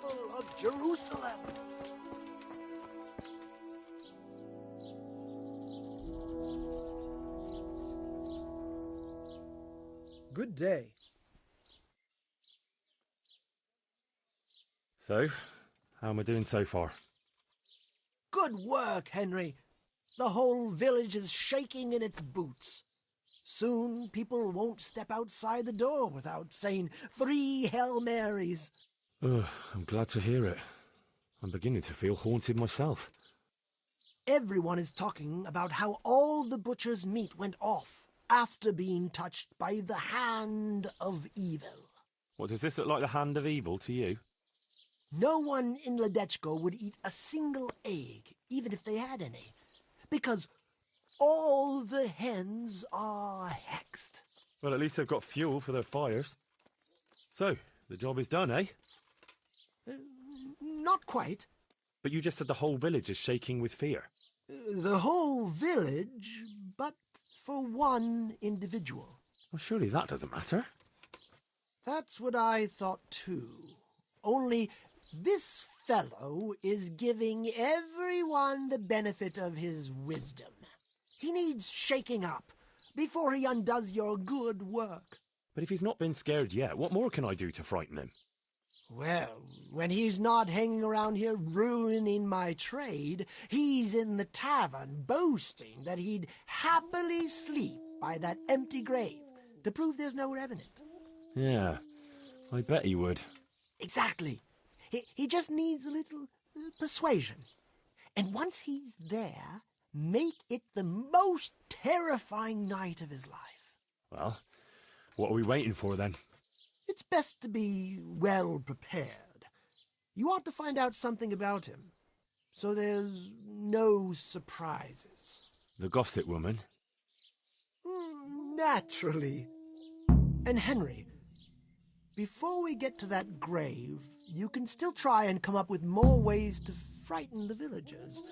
people of Jerusalem. Good day. So, how am I doing so far? Good work, Henry. The whole village is shaking in its boots. Soon people won't step outside the door without saying 3 Hail Marys. I'm glad to hear it. I'm beginning to feel haunted myself. Everyone is talking about how all the butcher's meat went off after being touched by the hand of evil. What, does this look like the hand of evil to you? No one in Ledechko would eat a single egg, even if they had any, because all the hens are hexed. Well, at least they've got fuel for their fires. So, the job is done, eh? Not quite. But you just said the whole village is shaking with fear. The whole village, but for one individual. Well, surely that doesn't matter. That's what I thought too. Only this fellow is giving everyone the benefit of his wisdom. He needs shaking up before he undoes your good work. But if he's not been scared yet, what more can I do to frighten him? Well, when he's not hanging around here ruining my trade, he's in the tavern boasting that he'd happily sleep by that empty grave to prove there's no revenant. Yeah, I bet he would. Exactly. He just needs a little persuasion. And once he's there, make it the most terrifying night of his life. Well, what are we waiting for then? It's best to be well prepared. You ought to find out something about him, so there's no surprises. The gossip woman? Naturally. And Henry, before we get to that grave, you can still try and come up with more ways to frighten the villagers.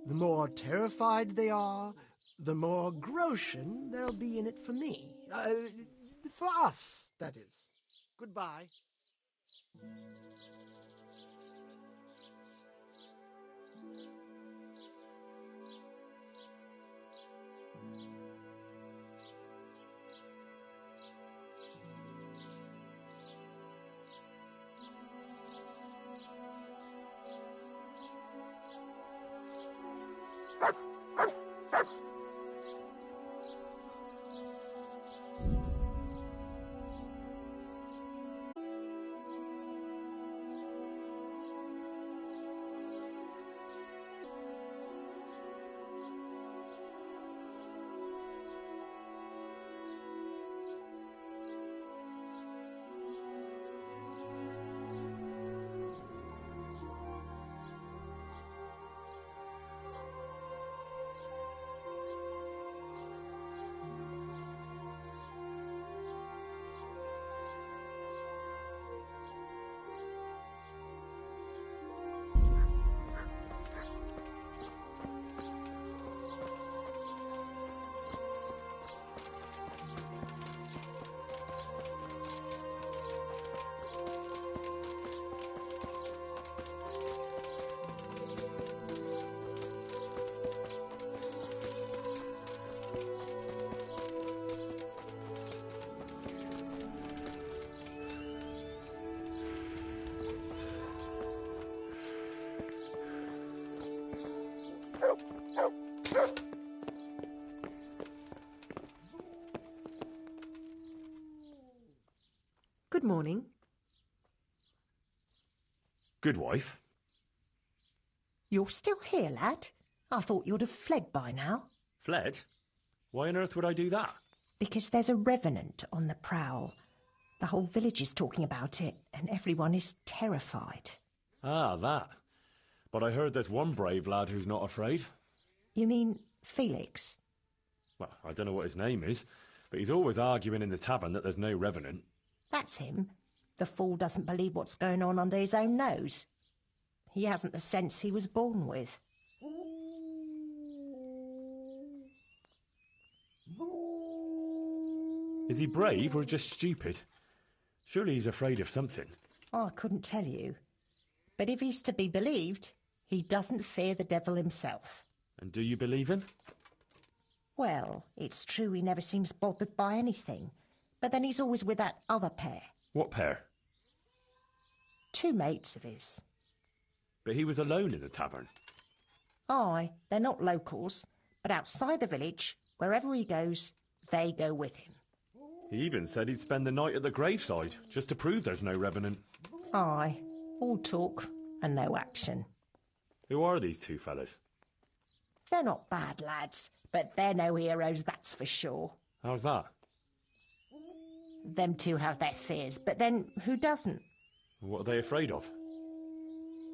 The more terrified they are, the more groschen there'll be in it for me. For us, that is. Goodbye. Good morning. Good wife. You're still here, lad? I thought you'd have fled by now. Fled? Why on earth would I do that? Because there's a revenant on the prowl. The whole village is talking about it, and everyone is terrified. Ah, that. But I heard there's one brave lad who's not afraid. You mean Felix? Well, I don't know what his name is, but he's always arguing in the tavern that there's no revenant. That's him. The fool doesn't believe what's going on under his own nose. He hasn't the sense he was born with. Is he brave or just stupid? Surely he's afraid of something. I couldn't tell you. But if he's to be believed, he doesn't fear the devil himself. And do you believe him? Well, it's true he never seems bothered by anything. But then he's always with that other pair. What pair? 2 mates of his. But he was alone in the tavern. Aye, they're not locals, but outside the village, wherever he goes, they go with him. He even said he'd spend the night at the graveside, just to prove there's no revenant. Aye, all talk and no action. Who are these 2 fellas? They're not bad lads, but they're no heroes, that's for sure. How's that? Them 2 have their fears, but then who doesn't? What are they afraid of?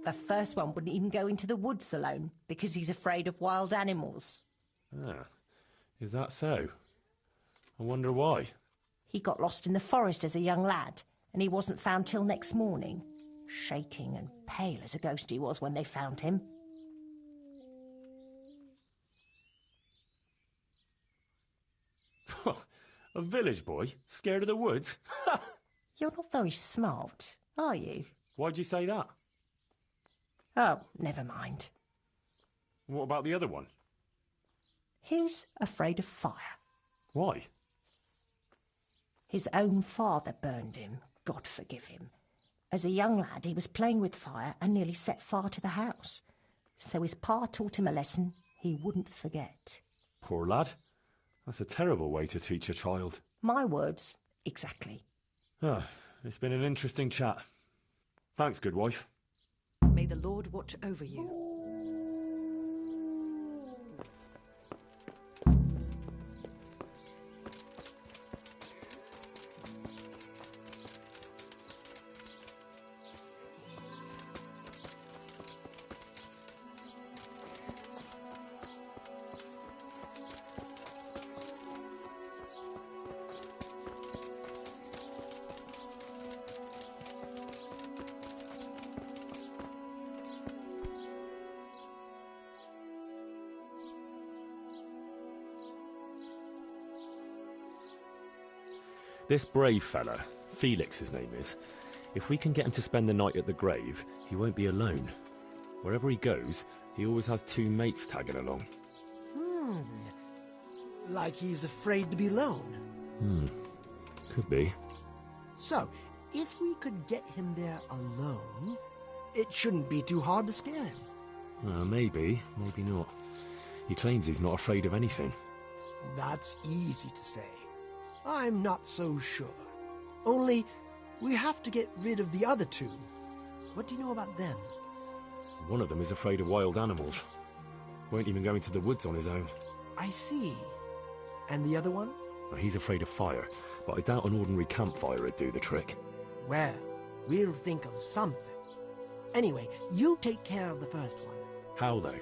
The first one wouldn't even go into the woods alone, because he's afraid of wild animals. Ah, is that so? I wonder why. He got lost in the forest as a young lad, and he wasn't found till next morning. Shaking and pale as a ghost he was when they found him. A village boy? Scared of the woods? You're not very smart, are you? Why'd you say that? Oh, never mind. What about the other one? He's afraid of fire. Why? His own father burned him, God forgive him. As a young lad, he was playing with fire and nearly set fire to the house. So his pa taught him a lesson he wouldn't forget. Poor lad. That's a terrible way to teach a child. My words, exactly. Ah, it's been an interesting chat. Thanks, good wife. May the Lord watch over you. This brave fella, Felix his name is, if we can get him to spend the night at the grave, he won't be alone. Wherever he goes, he always has 2 mates tagging along. Like he's afraid to be alone. Could be. So, if we could get him there alone, it shouldn't be too hard to scare him. Maybe, maybe not. He claims he's not afraid of anything. That's easy to say. I'm not so sure. Only, we have to get rid of the other 2. What do you know about them? One of them is afraid of wild animals. Won't even go into the woods on his own. I see. And the other one? He's afraid of fire, but I doubt an ordinary campfire would do the trick. Well, we'll think of something. Anyway, you take care of the first one. How, though?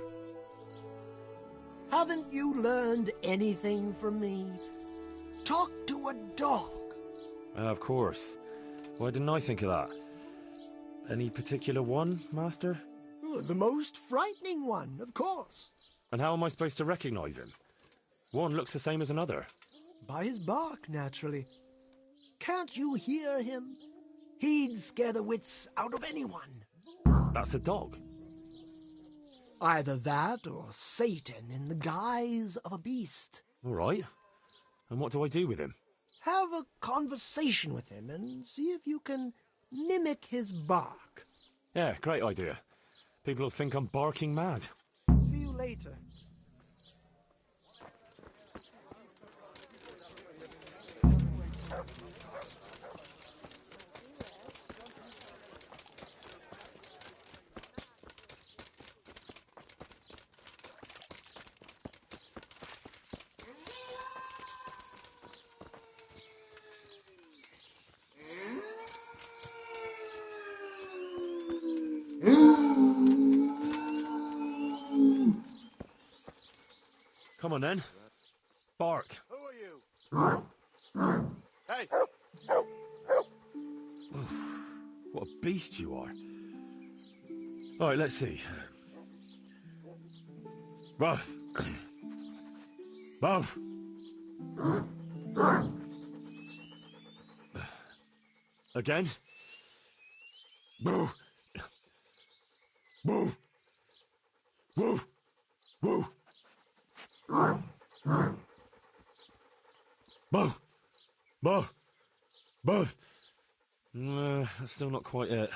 Haven't you learned anything from me? Talk to a dog. Of course. Why didn't I think of that? Any particular one, Master? The most frightening one, of course. And how am I supposed to recognise him? One looks the same as another. By his bark, naturally. Can't you hear him? He'd scare the wits out of anyone. That's a dog. Either that or Satan in the guise of a beast. All right. And what do I do with him? Have a conversation with him and see if you can mimic his bark. Yeah, great idea. People will think I'm barking mad. See you later. Come on then. Bark. Who are you? Hey! What a beast you are. All right, let's see. Ruff. Ruff. Again. Boo! Woo! Woo! Boo! Boo! Boo! That's still not quite it.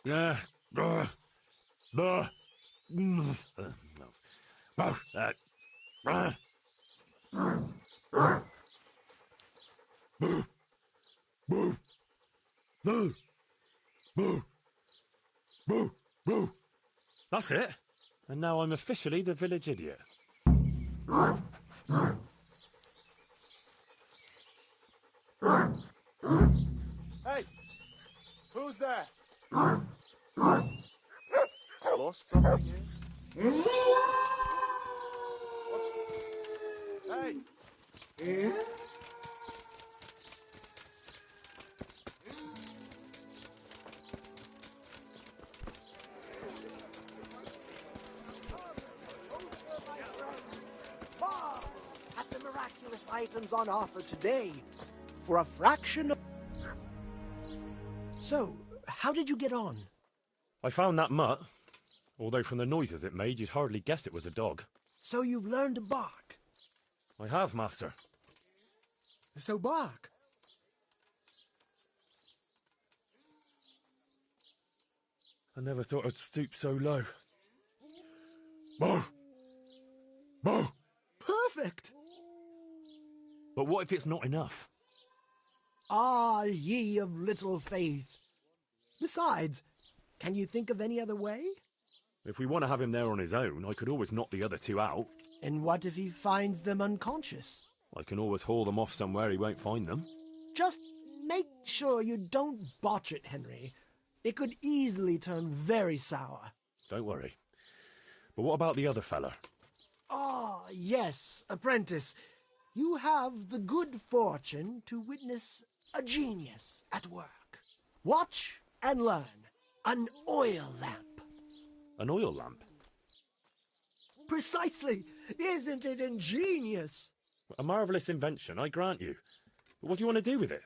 Yeah. Boo! Boo! Boo! Boo! Boo! No! Boo! Boo! Boo! That's it. And now I'm officially the village idiot. Hey! Who's there? Lost something here? What's... Hey! Marvel at the miraculous items on offer today for a fraction of... So, how did you get on? I found that mutt. Although from the noises it made, you'd hardly guess it was a dog. So you've learned to bark? I have, master. So bark. I never thought I'd stoop so low. Boo! Boo! Perfect! But what if it's not enough? Ah, ye of little faith. Besides, can you think of any other way? If we want to have him there on his own, I could always knock the other two out. And what if he finds them unconscious? I can always haul them off somewhere he won't find them. Just make sure you don't botch it, Henry. It could easily turn very sour. Don't worry. But what about the other fella? Ah, yes, apprentice. You have the good fortune to witness a genius at work. Watch and learn. An oil lamp. An oil lamp? Precisely. Isn't it ingenious? A marvellous invention, I grant you. But what do you want to do with it?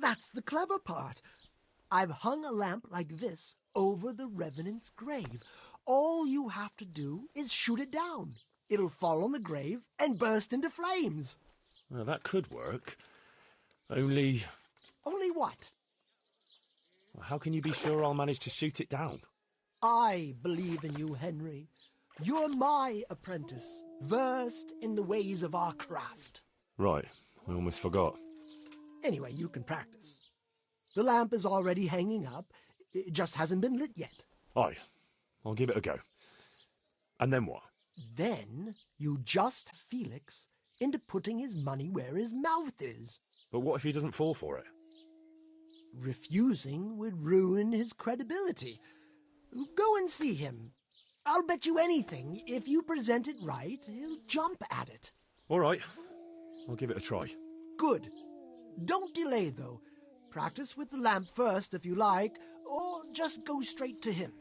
That's the clever part. I've hung a lamp like this over the Revenant's grave. All you have to do is shoot it down. It'll fall on the grave and burst into flames. Well, that could work. Only... Only what? How can you be sure I'll manage to shoot it down? I believe in you, Henry. You're my apprentice, versed in the ways of our craft. Right, I almost forgot. Anyway, you can practice. The lamp is already hanging up. It just hasn't been lit yet. Aye, I'll give it a go. And then what? Then you just Felix into putting his money where his mouth is. But what if he doesn't fall for it? Refusing would ruin his credibility. Go and see him. I'll bet you anything, if you present it right, he'll jump at it. All right, I'll give it a try. Good. Don't delay, though. Practice with the lamp first, if you like, or just go straight to him.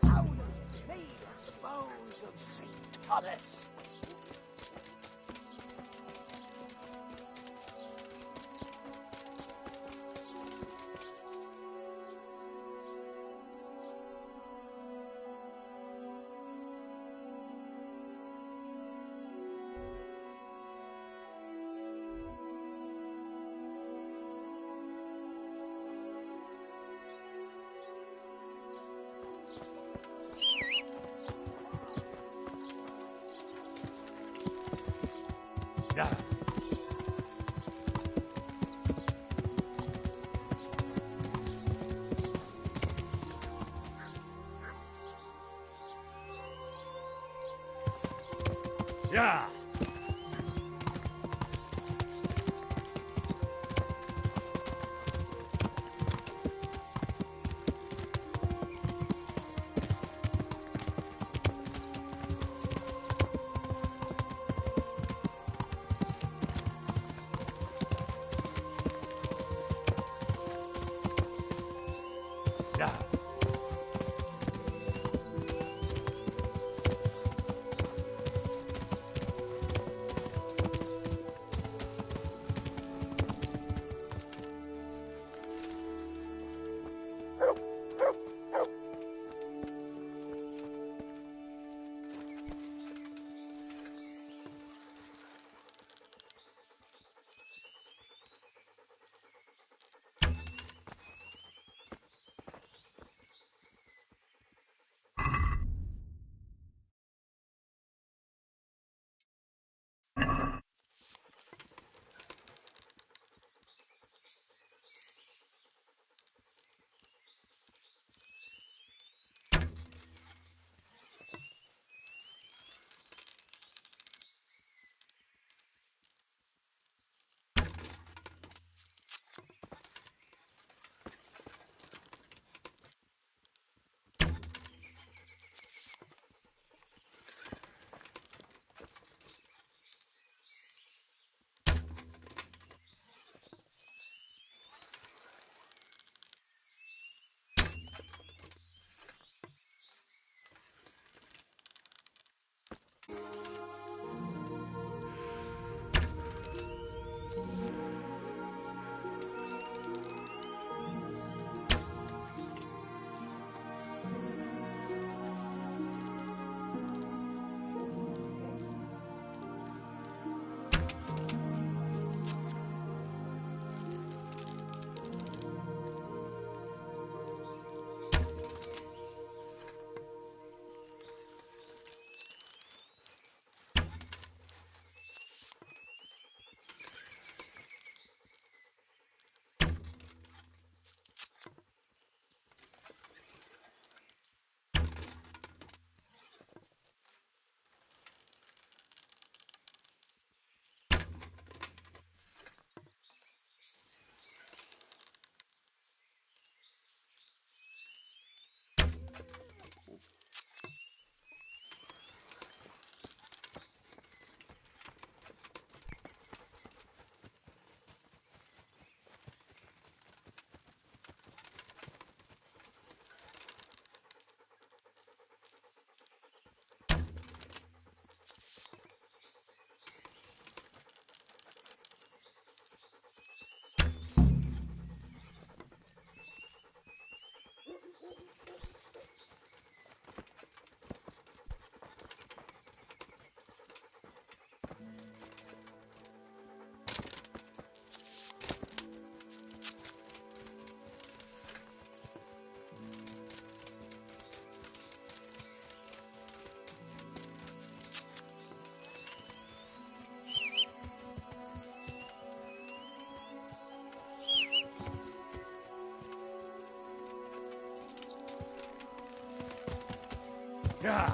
Out of the blade of the bows of St. Thomas. Yeah. Yeah. Yeah. Yeah.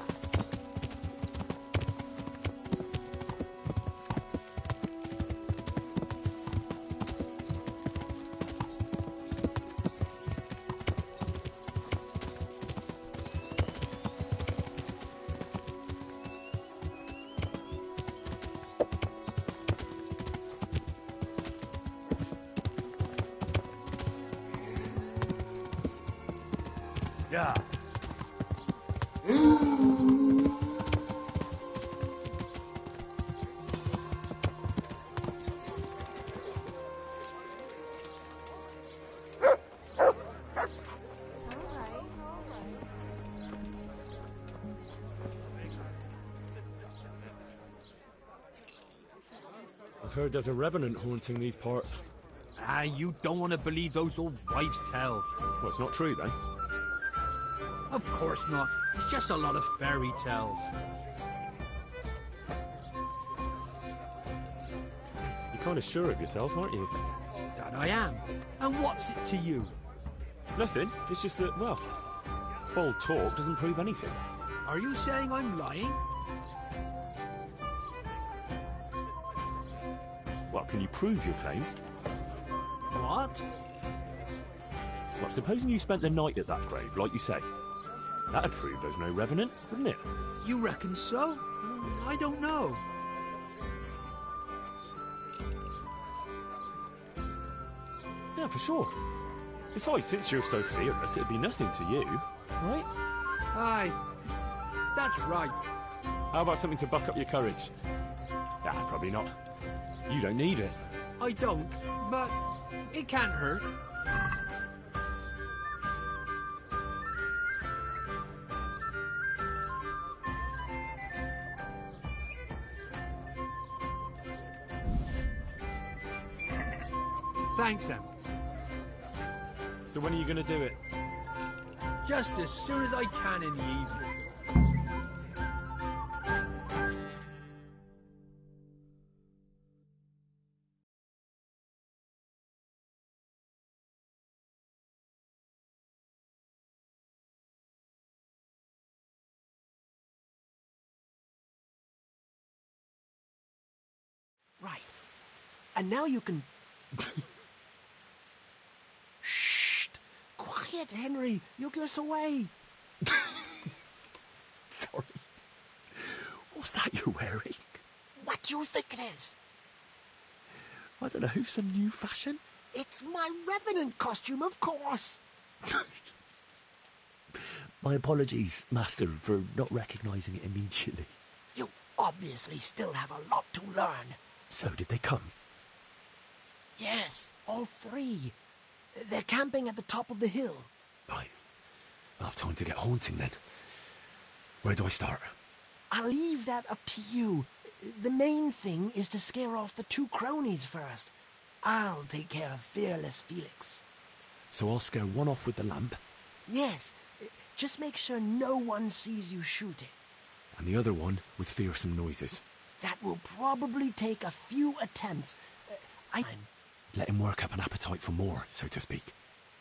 Yeah. I've heard there's a revenant haunting these parts. Ah, you don't want to believe those old wives' tales. Well, it's not true then. Of course not. It's just a lot of fairy tales. You're kind of sure of yourself, aren't you? That I am. And what's it to you? Nothing. It's just that, well, bold talk doesn't prove anything. Are you saying I'm lying? Well, can you prove your claims? What? Well, supposing you spent the night at that grave, like you say. That'd prove there's no revenant, wouldn't it? You reckon so? I don't know. Yeah, for sure. Besides, since you're so fearless, it'd be nothing to you, right? Aye, that's right. How about something to buck up your courage? Ah, probably not. You don't need it. I don't, but it can't hurt. Thanks, Em. So when are you going to do it? Just as soon as I can in the evening. Right. And now you can... Shh! Quiet, Henry. You'll give us away. Sorry. What's that you're wearing? What do you think it is? I don't know, some new fashion? It's my revenant costume, of course. My apologies, Master, for not recognising it immediately. You obviously still have a lot to learn. So did they come? Yes, all three. They're camping at the top of the hill. Right. I'll have time to get haunting then. Where do I start? I'll leave that up to you. The main thing is to scare off the two cronies first. I'll take care of fearless Felix. So I'll scare one off with the lamp, Yes, just make sure no one sees you shooting. and the other one with fearsome noises. That will probably take a few attempts. Let him work up an appetite for more, so to speak.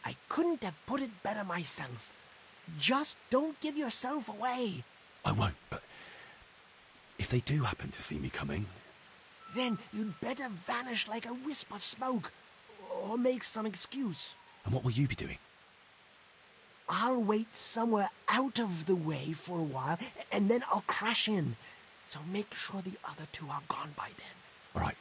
I couldn't have put it better myself. Just don't give yourself away. I won't, but if they do happen to see me coming... Then you'd better vanish like a wisp of smoke, or make some excuse. And what will you be doing? I'll wait somewhere out of the way for a while, and then I'll crash in. So make sure the other two are gone by then. All right.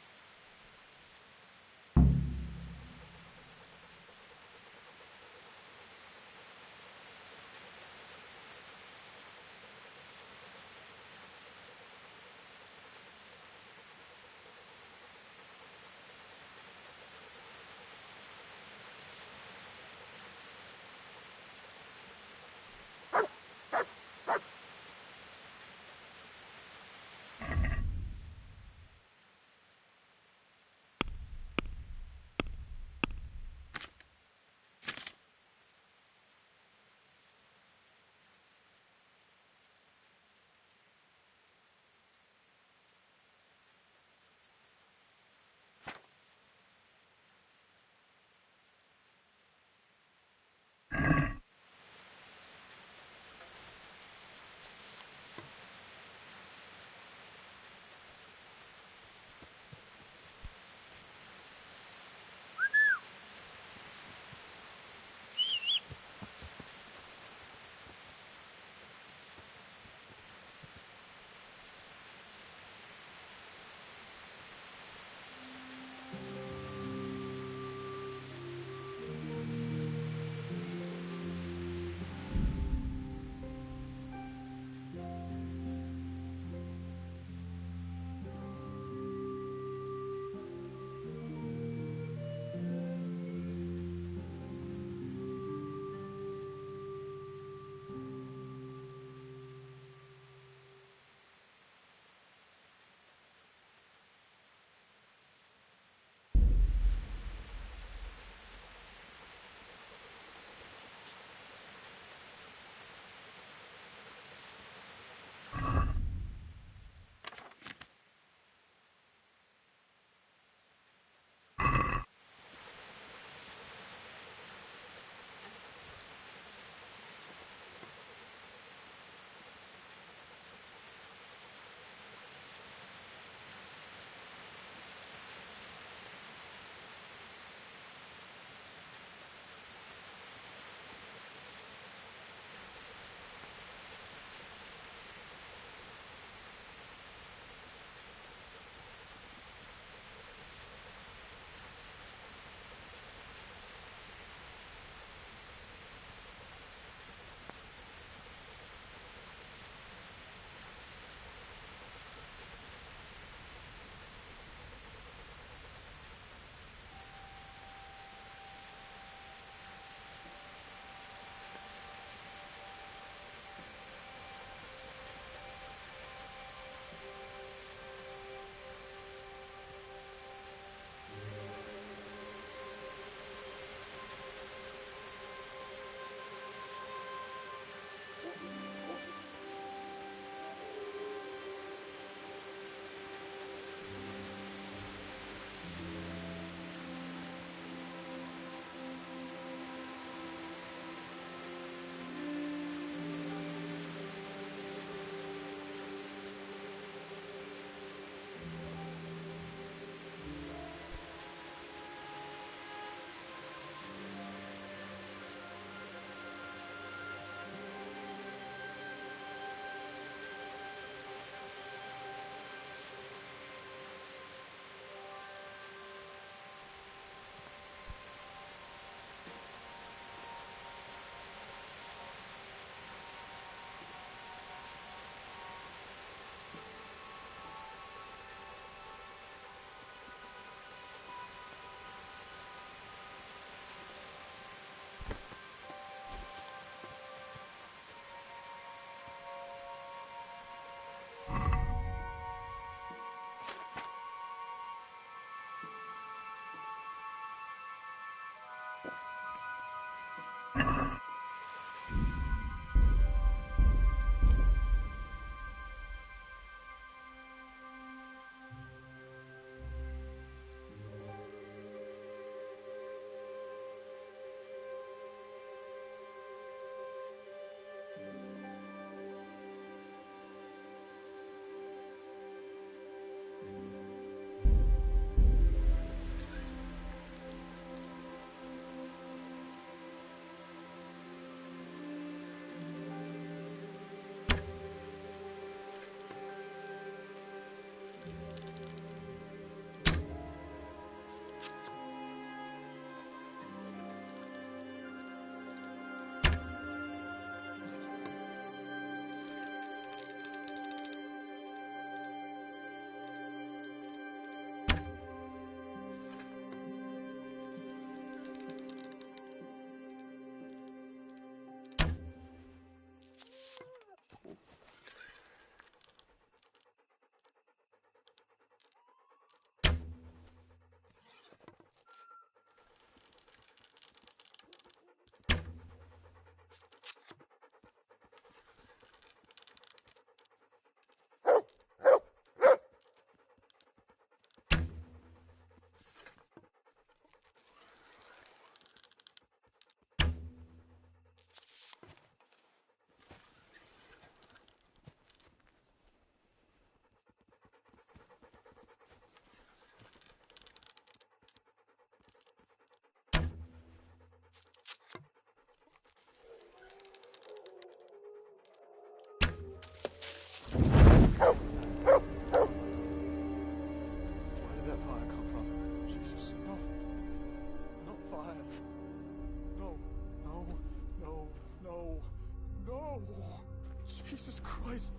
Jesus Christ.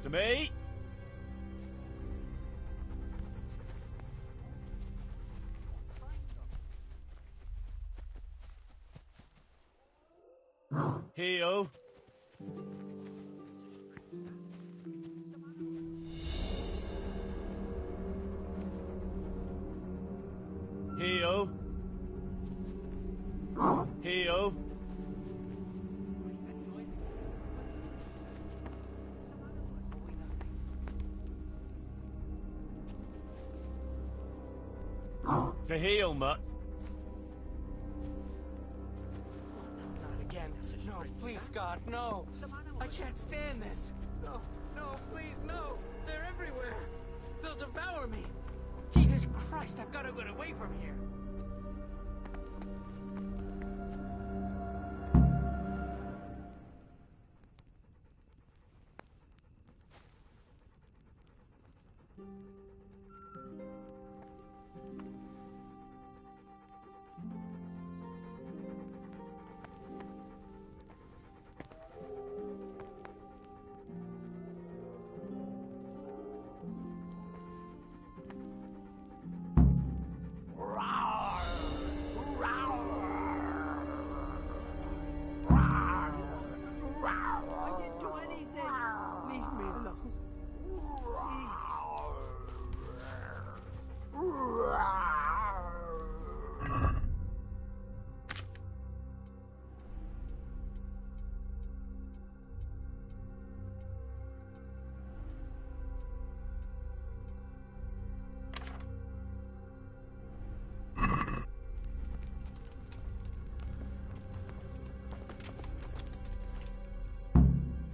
To me! Heal. Heal. Heal. To heal, Mutt. Not again. No, please, God, no. I can't stand this. No, no, please, no. They're everywhere. They'll devour me. Jesus Christ, I've got to get away from here.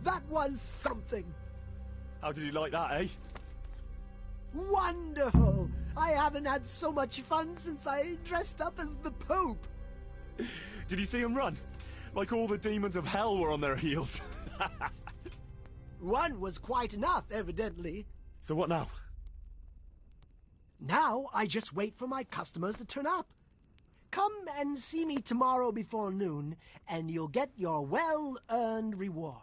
That was something! How did you like that, eh? Wonderful! I haven't had so much fun since I dressed up as the Pope! Did you see him run? Like all the demons of hell were on their heels. One was quite enough, evidently. So what now? Now I just wait for my customers to turn up. Come and see me tomorrow before noon, and you'll get your well-earned reward.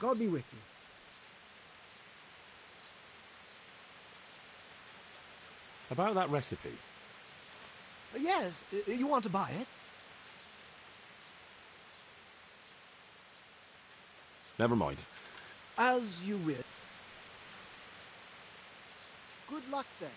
God be with you. About that recipe. Yes, you want to buy it? Never mind. As you will. Good luck then.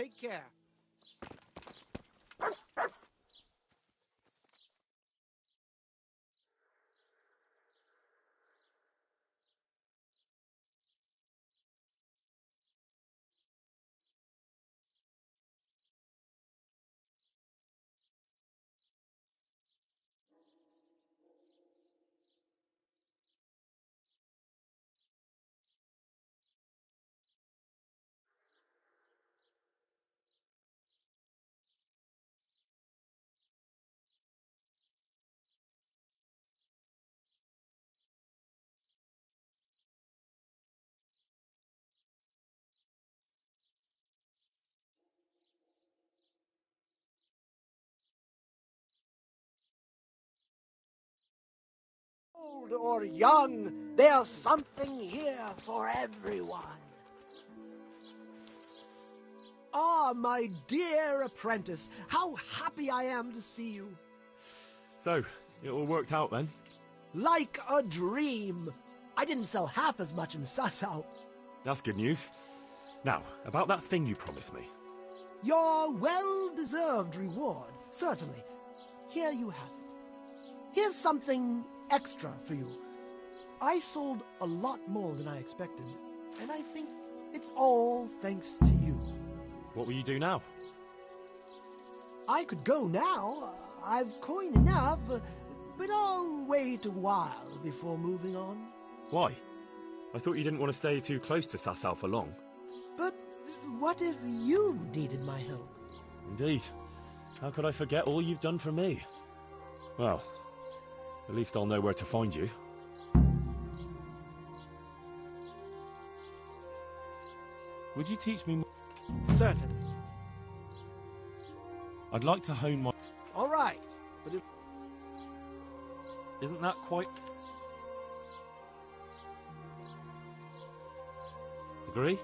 Take care. Old or young, there's something here for everyone. Ah, my dear apprentice, how happy I am to see you. So, it all worked out then? Like a dream. I didn't sell half as much in Sasau. That's good news. Now, about that thing you promised me. Your well-deserved reward, certainly. Here you have it. Here's something extra for you. I sold a lot more than I expected, and I think it's all thanks to you. What will you do now? I could go now. I've coin enough, but I'll wait a while before moving on. Why? I thought you didn't want to stay too close to Sasau for long. But what if you needed my help? Indeed. How could I forget all you've done for me? Well, at least I'll know where to find you. Would you teach me more? Certainly. I'd like to hone my... All right, but Isn't that quite... Agree?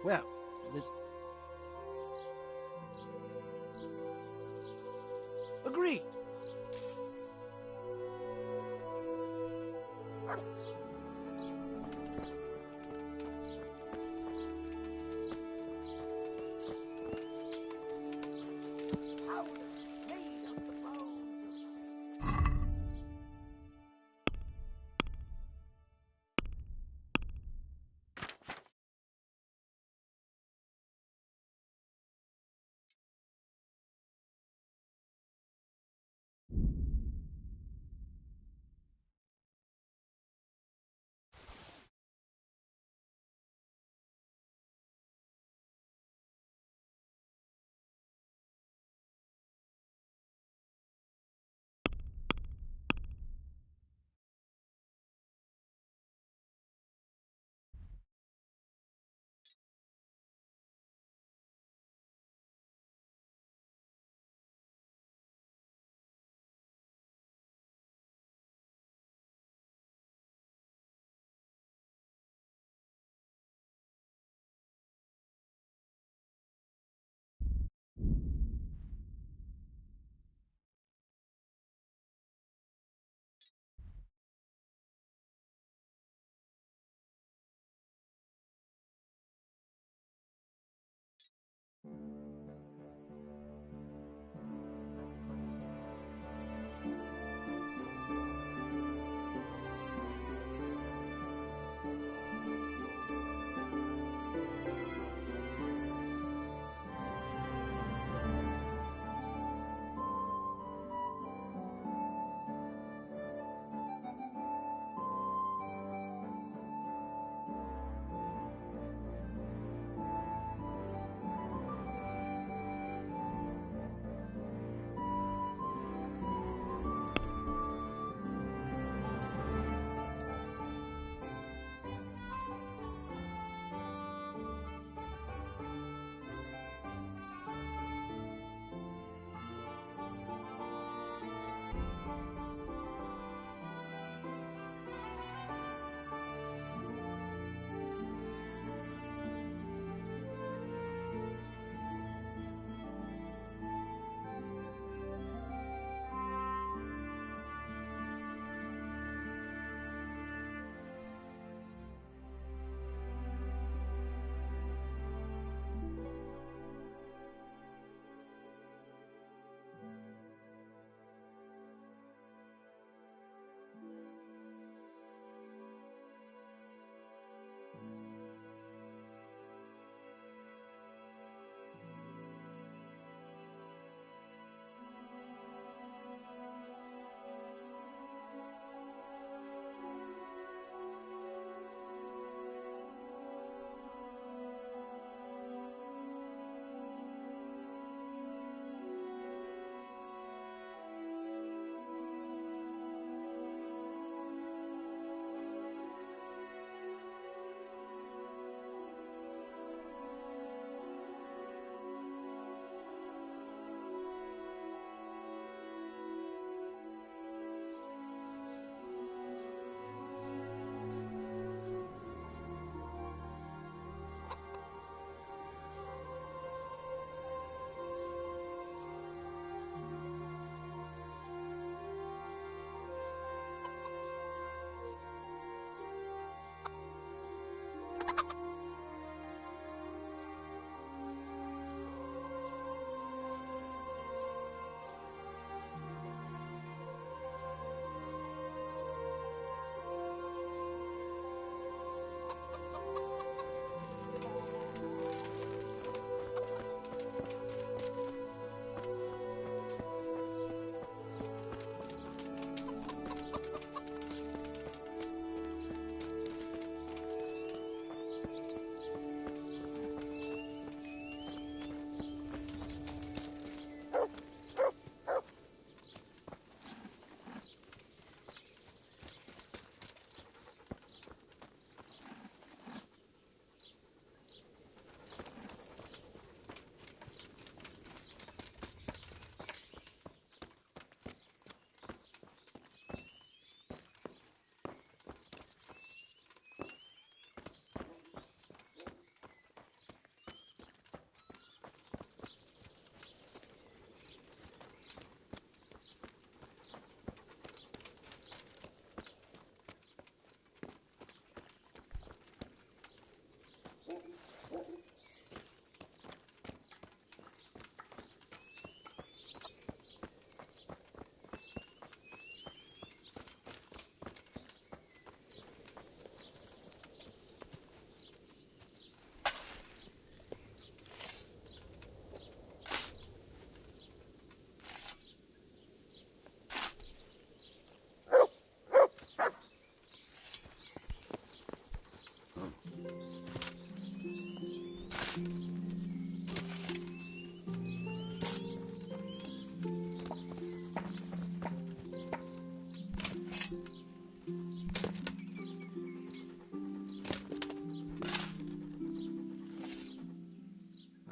well, let's... Agreed.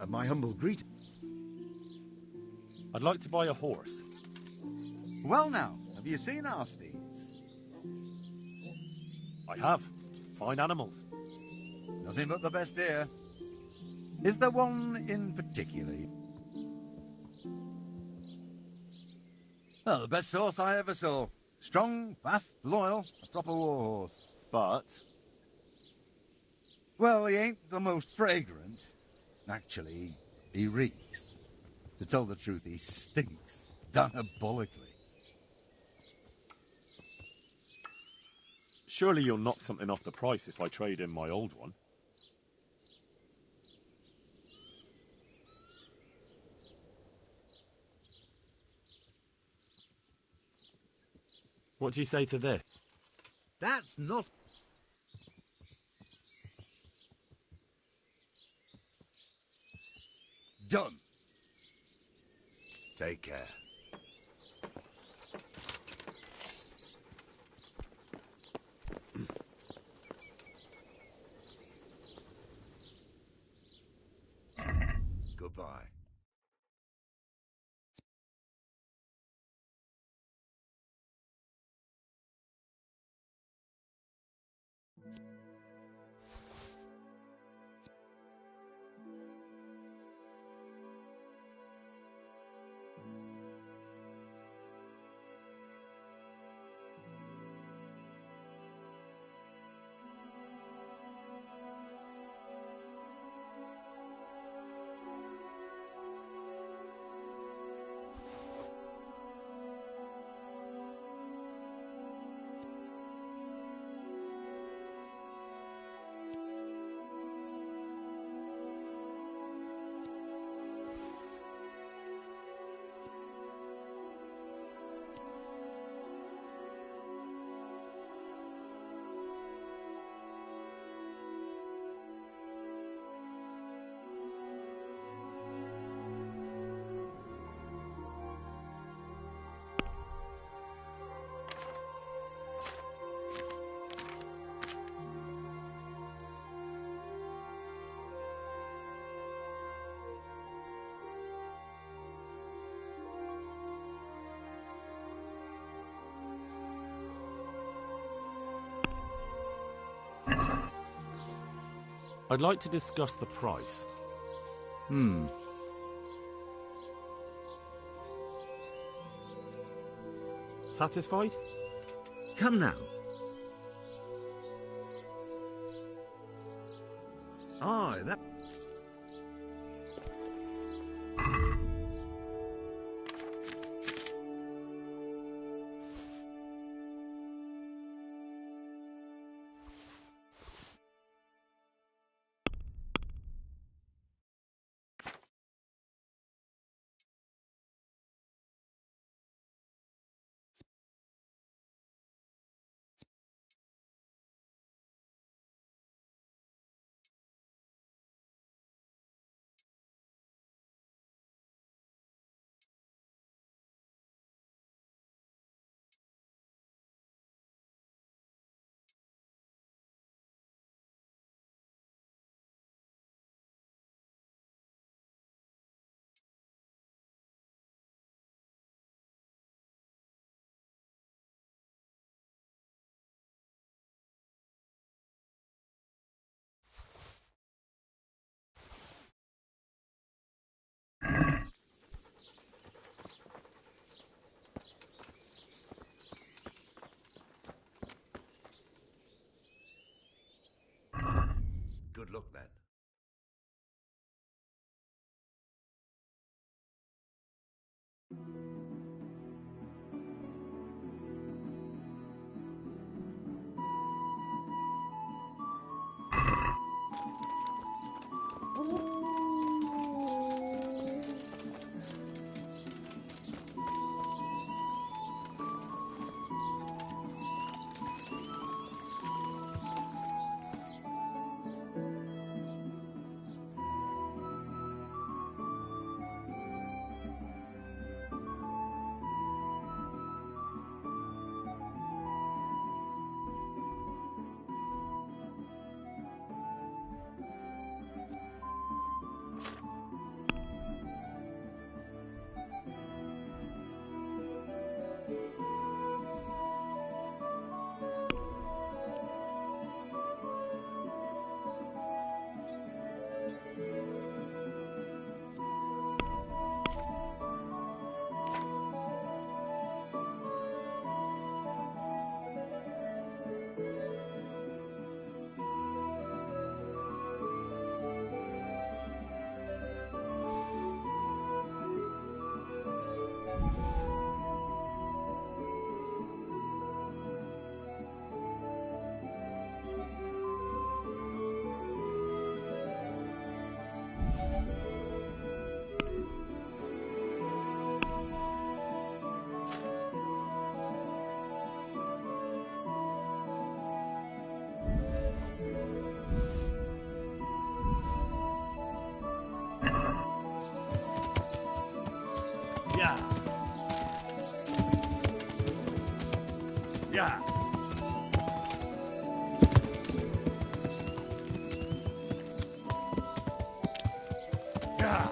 My humble greeting. I'd like to buy a horse. Well now, have you seen our steeds? I have. Fine animals. Nothing but the best here. Is there one in particular? Oh, the best horse I ever saw. Strong, fast, loyal, a proper war horse. But Well, he ain't the most fragrant. Actually, he reeks. To tell the truth, he stinks diabolically. surely you'll knock something off the price if I trade in my old one. What do you say to this? That's not... Done. Take care. Goodbye. I'd like to discuss the price. Satisfied? Come now. Aye, that... Yeah. Yeah.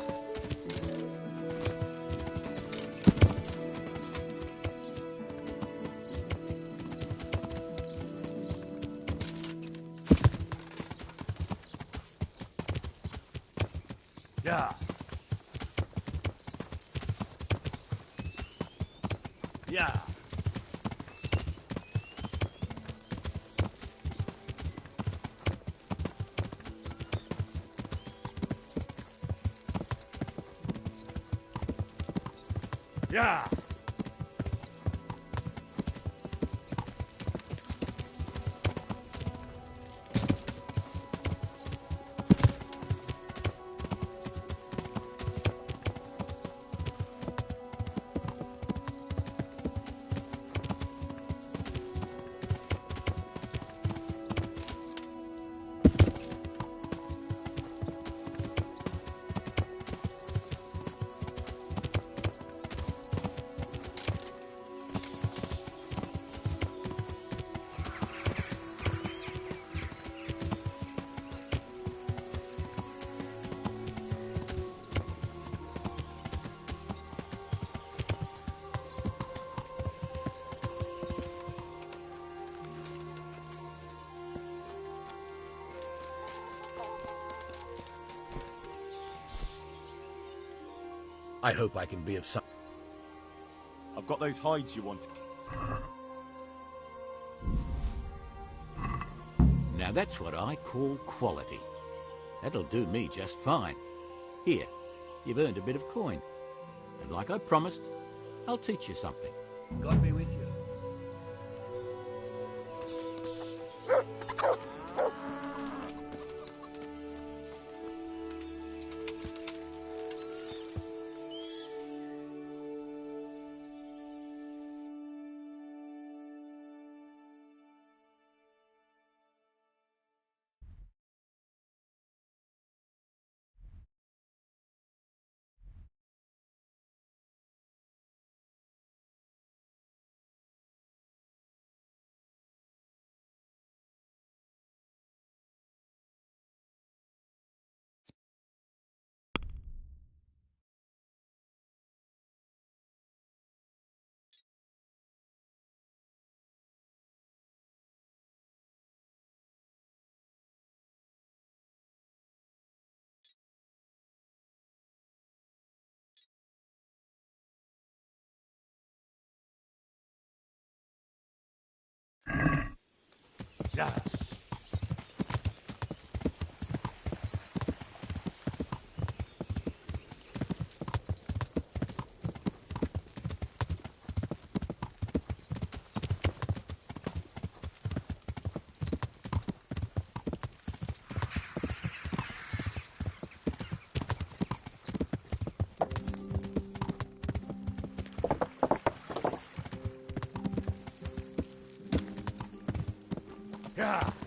Yeah. Yeah. Yeah. I hope I can be of some... I've got those hides you wanted. Now that's what I call quality. That'll do me just fine. Here, you've earned a bit of coin. And like I promised, I'll teach you something. God be with you. Yeah. Yeah.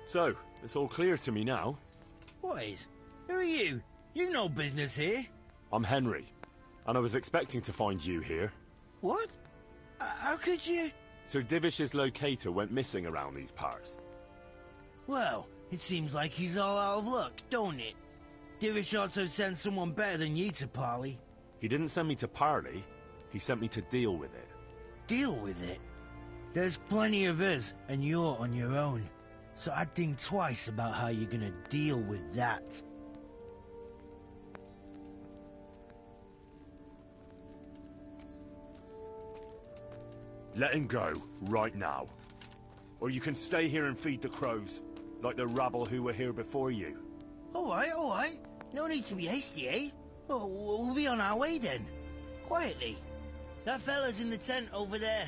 So, it's all clear to me now. Boys, who are you? You've no business here. I'm Henry, and I was expecting to find you here. What? How could you? Sir Divish's locator went missing around these parts. Well, it seems like he's all out of luck, don't it? Divish ought to send someone better than you to Parley. He didn't send me to parley, he sent me to deal with it. Deal with it? There's plenty of us, and you're on your own. So I'd think twice about how you're gonna deal with that. Let him go, right now. Or you can stay here and feed the crows, like the rabble who were here before you. Alright. No need to be hasty, eh? Oh, we'll be on our way then. Quietly. That fella's in the tent over there.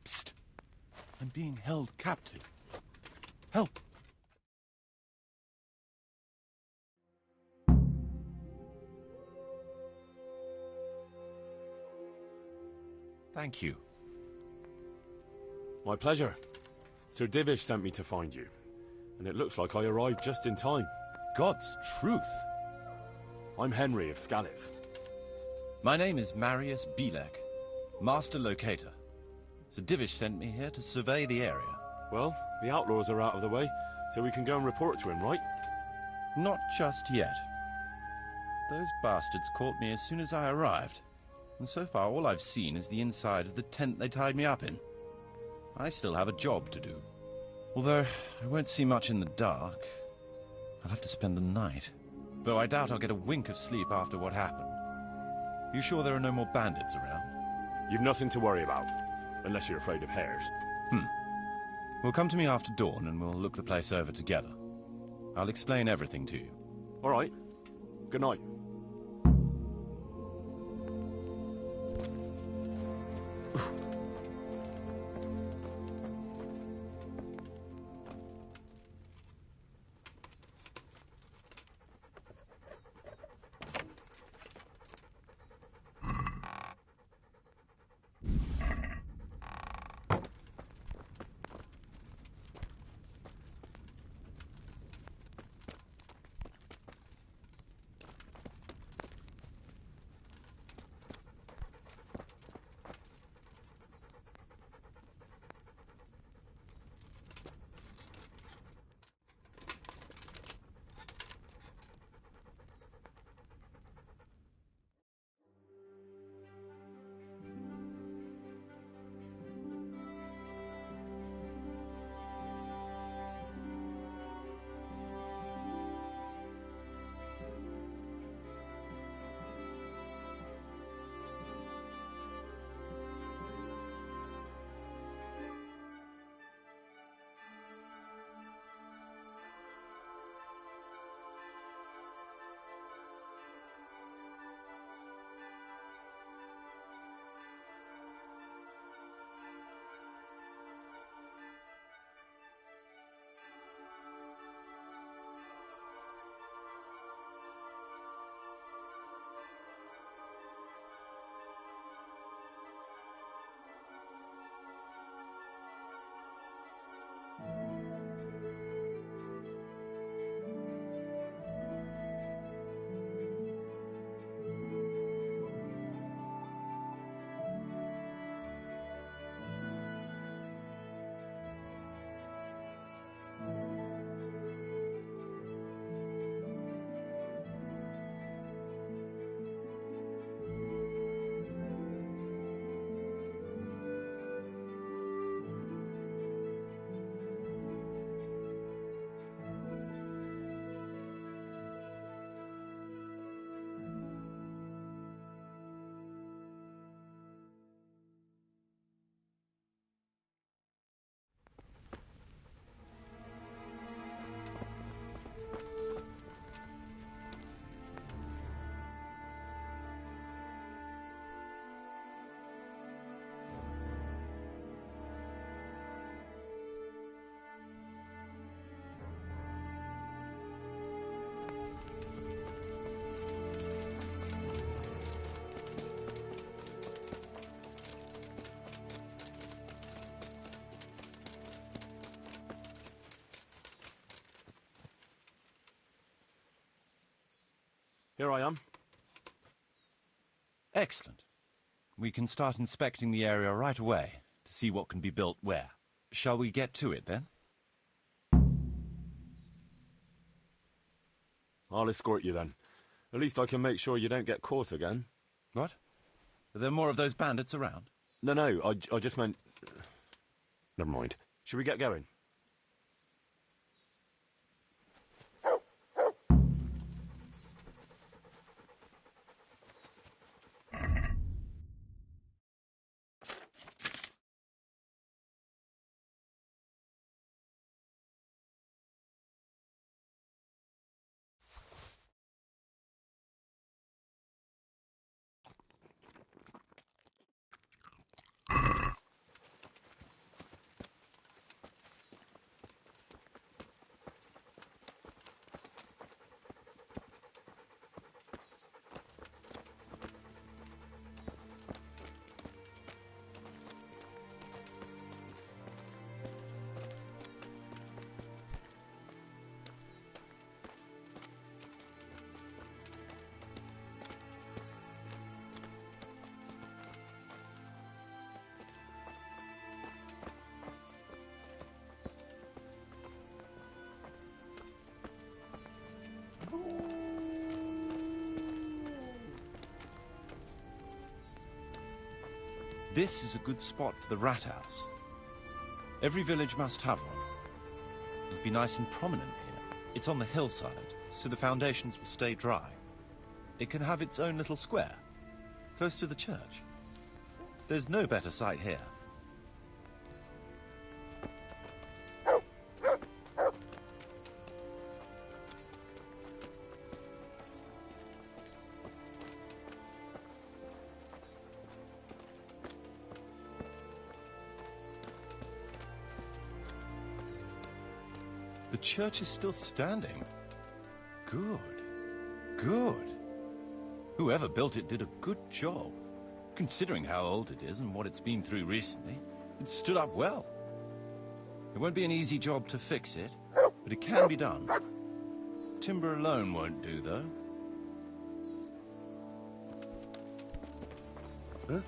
Psst! I'm being held captive. Help! Thank you. My pleasure. Sir Divish sent me to find you, and it looks like I arrived just in time. God's truth. I'm Henry of Skalitz. My name is Marius Bilek, Master Locator. Sir Divish sent me here to survey the area. Well, the outlaws are out of the way, so we can go and report to him, right? Not just yet. Those bastards caught me as soon as I arrived, and so far all I've seen is the inside of the tent they tied me up in. I still have a job to do. Although I won't see much in the dark, I'll have to spend the night. Though I doubt I'll get a wink of sleep after what happened. You sure there are no more bandits around? You've nothing to worry about, unless you're afraid of hares. Well, come to me after dawn and we'll look the place over together. I'll explain everything to you. All right. Good night. Here I am. Excellent. We can start inspecting the area right away to see what can be built where. Shall we get to it, then? I'll escort you, then. At least I can make sure you don't get caught again. What? Are there more of those bandits around? No, I just meant... Never mind. Should we get going? This is a good spot for the rat house. Every village must have one. It'll be nice and prominent here. It's on the hillside, so the foundations will stay dry. It can have its own little square, close to the church. There's no better site here. The church is still standing. Good. Good. Whoever built it did a good job. Considering how old it is and what it's been through recently, it stood up well. It won't be an easy job to fix it, but it can be done. Timber alone won't do, though. Huh?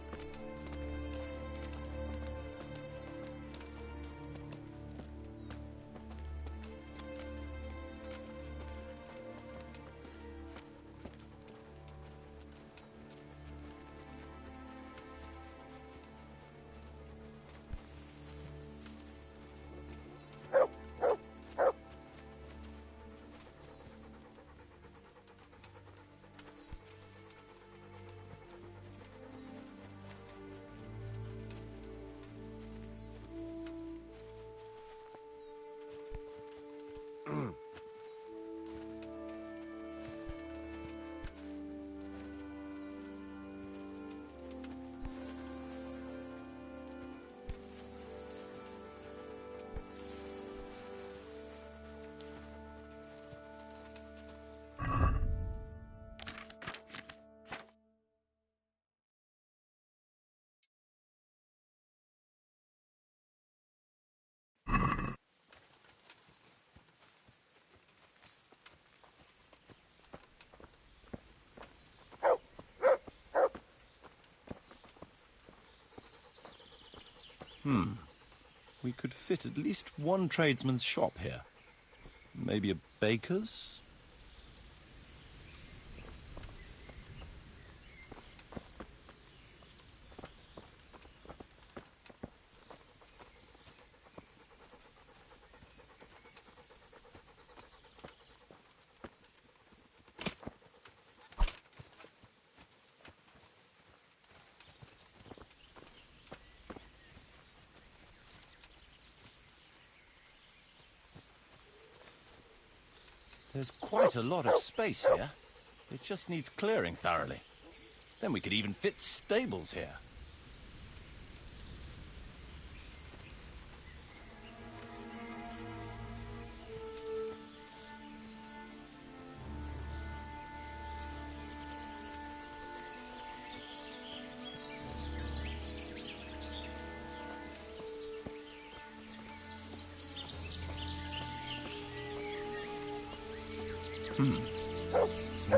We could fit at least one tradesman's shop here. Maybe a baker's? There's quite a lot of space here. It just needs clearing thoroughly. Then we could even fit stables here.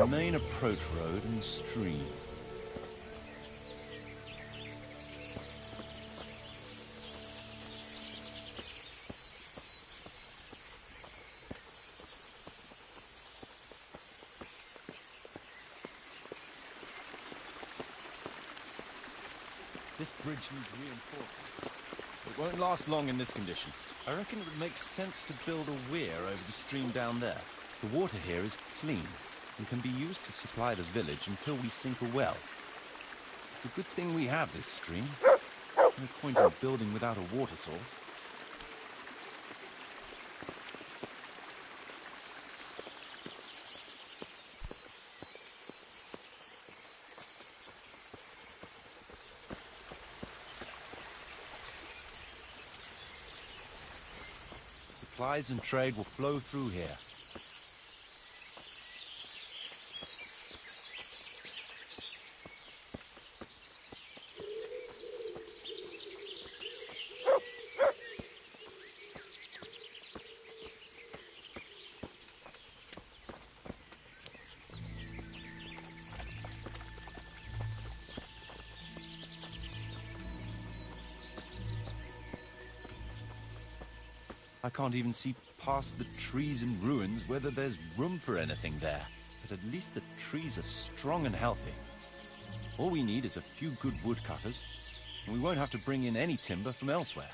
the main approach road and the stream. This bridge needs reinforcing. It won't last long in this condition. I reckon it would make sense to build a weir over the stream down there. The water here is clean and can be used to supply the village until we sink a well. It's a good thing we have this stream. No point in building without a water source. Supplies and trade will flow through here. I can't even see past the trees and ruins whether there's room for anything there. But at least the trees are strong and healthy. All we need is a few good woodcutters, and we won't have to bring in any timber from elsewhere.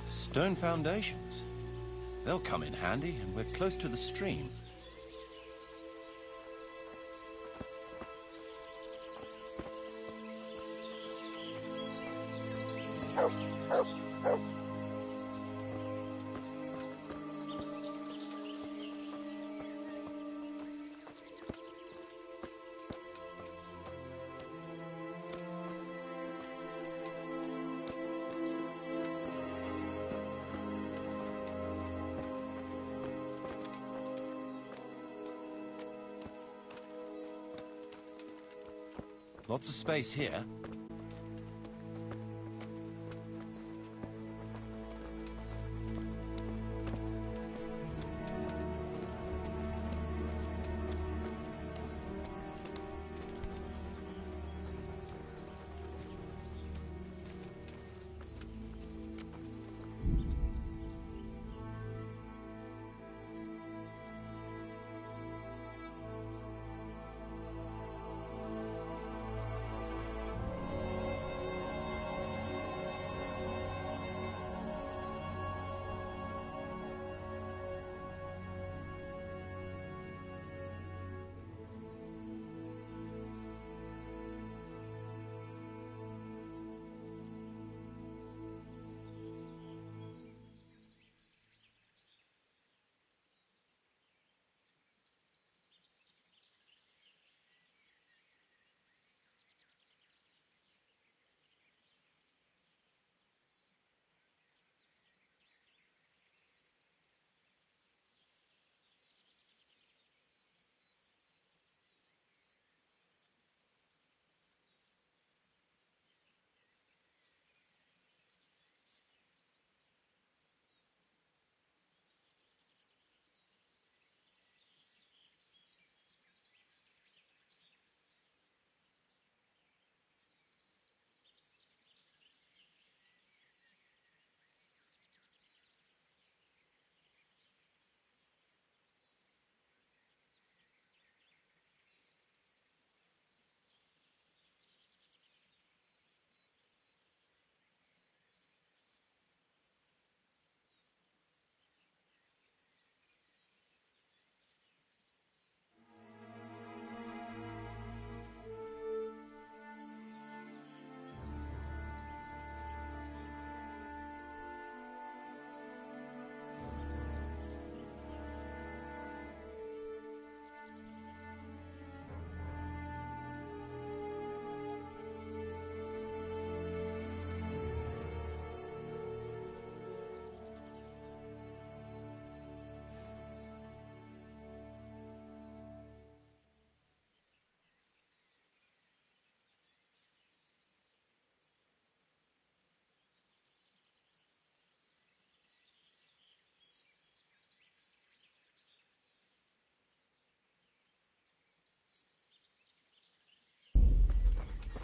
Stone foundations. They'll come in handy, and we're close to the stream. Lots of space here.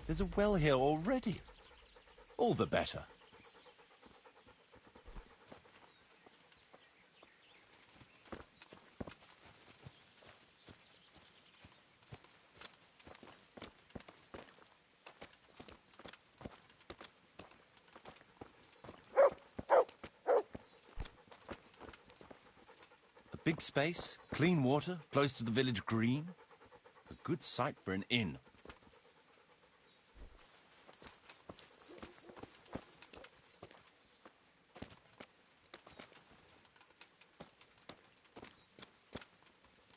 There's a well here already. All the better. A big space, clean water, close to the village green. A good site for an inn.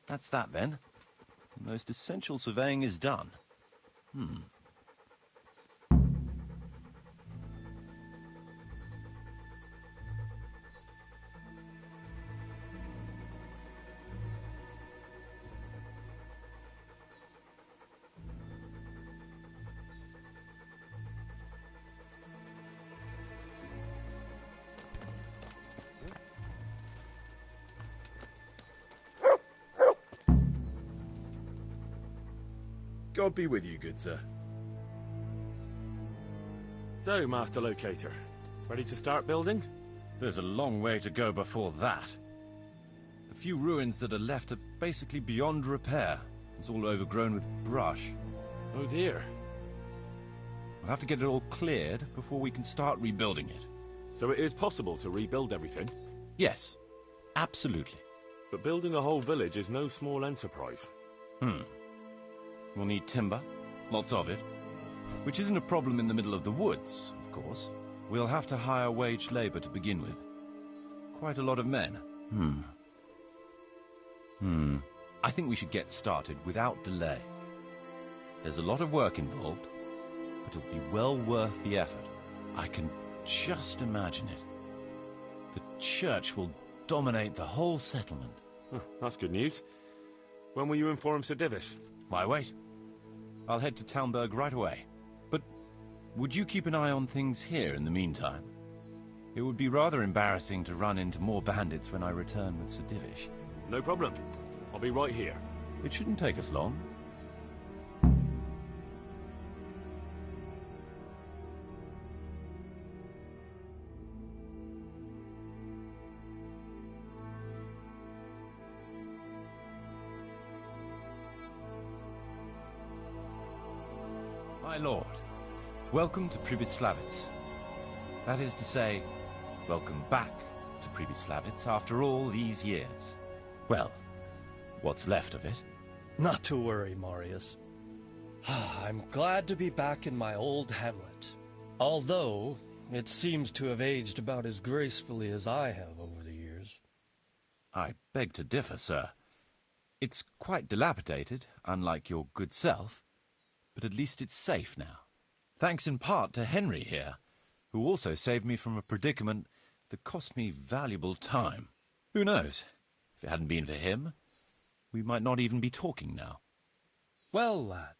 That's that, then. The most essential surveying is done. God be with you, good sir. So, Master Locator, ready to start building? There's a long way to go before that. The few ruins that are left are basically beyond repair. It's all overgrown with brush. Oh dear. We'll have to get it all cleared before we can start rebuilding it. So it is possible to rebuild everything? Yes, absolutely. But building a whole village is no small enterprise. We'll need timber, lots of it, which isn't a problem in the middle of the woods, of course. We'll have to hire wage labor to begin with. Quite a lot of men. I think we should get started without delay. There's a lot of work involved, but it'll be well worth the effort. I can just imagine it. The church will dominate the whole settlement. That's good news. When will you inform Sir Divish? Why wait? I'll head to Talmberg right away. But would you keep an eye on things here in the meantime? It would be rather embarrassing to run into more bandits when I return with Sir Divish. No problem. I'll be right here. It shouldn't take us long. My lord, welcome to Pribyslavitz. That is to say, welcome back to Pribyslavitz after all these years. Well, what's left of it. Not to worry, Marius. I'm glad to be back in my old hamlet. Although, it seems to have aged about as gracefully as I have over the years. I beg to differ, sir. It's quite dilapidated, unlike your good self. But at least it's safe now. Thanks in part to Henry here, who also saved me from a predicament that cost me valuable time. Who knows? If it hadn't been for him, we might not even be talking now. Well, lad,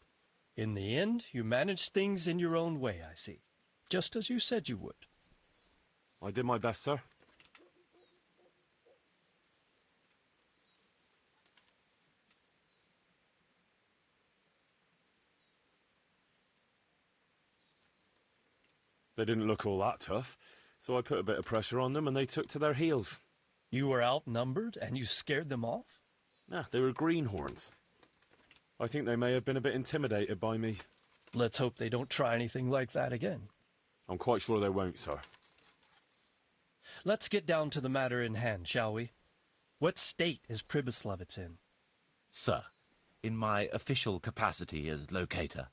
in the end, you managed things in your own way, I see. Just as you said you would. I did my best, sir. They didn't look all that tough, so I put a bit of pressure on them and they took to their heels. You were outnumbered and you scared them off? They were greenhorns. I think they may have been a bit intimidated by me. Let's hope they don't try anything like that again. I'm quite sure they won't, sir. Let's get down to the matter in hand, shall we? What state is Pribyslavitz in? Sir, in my official capacity as locator,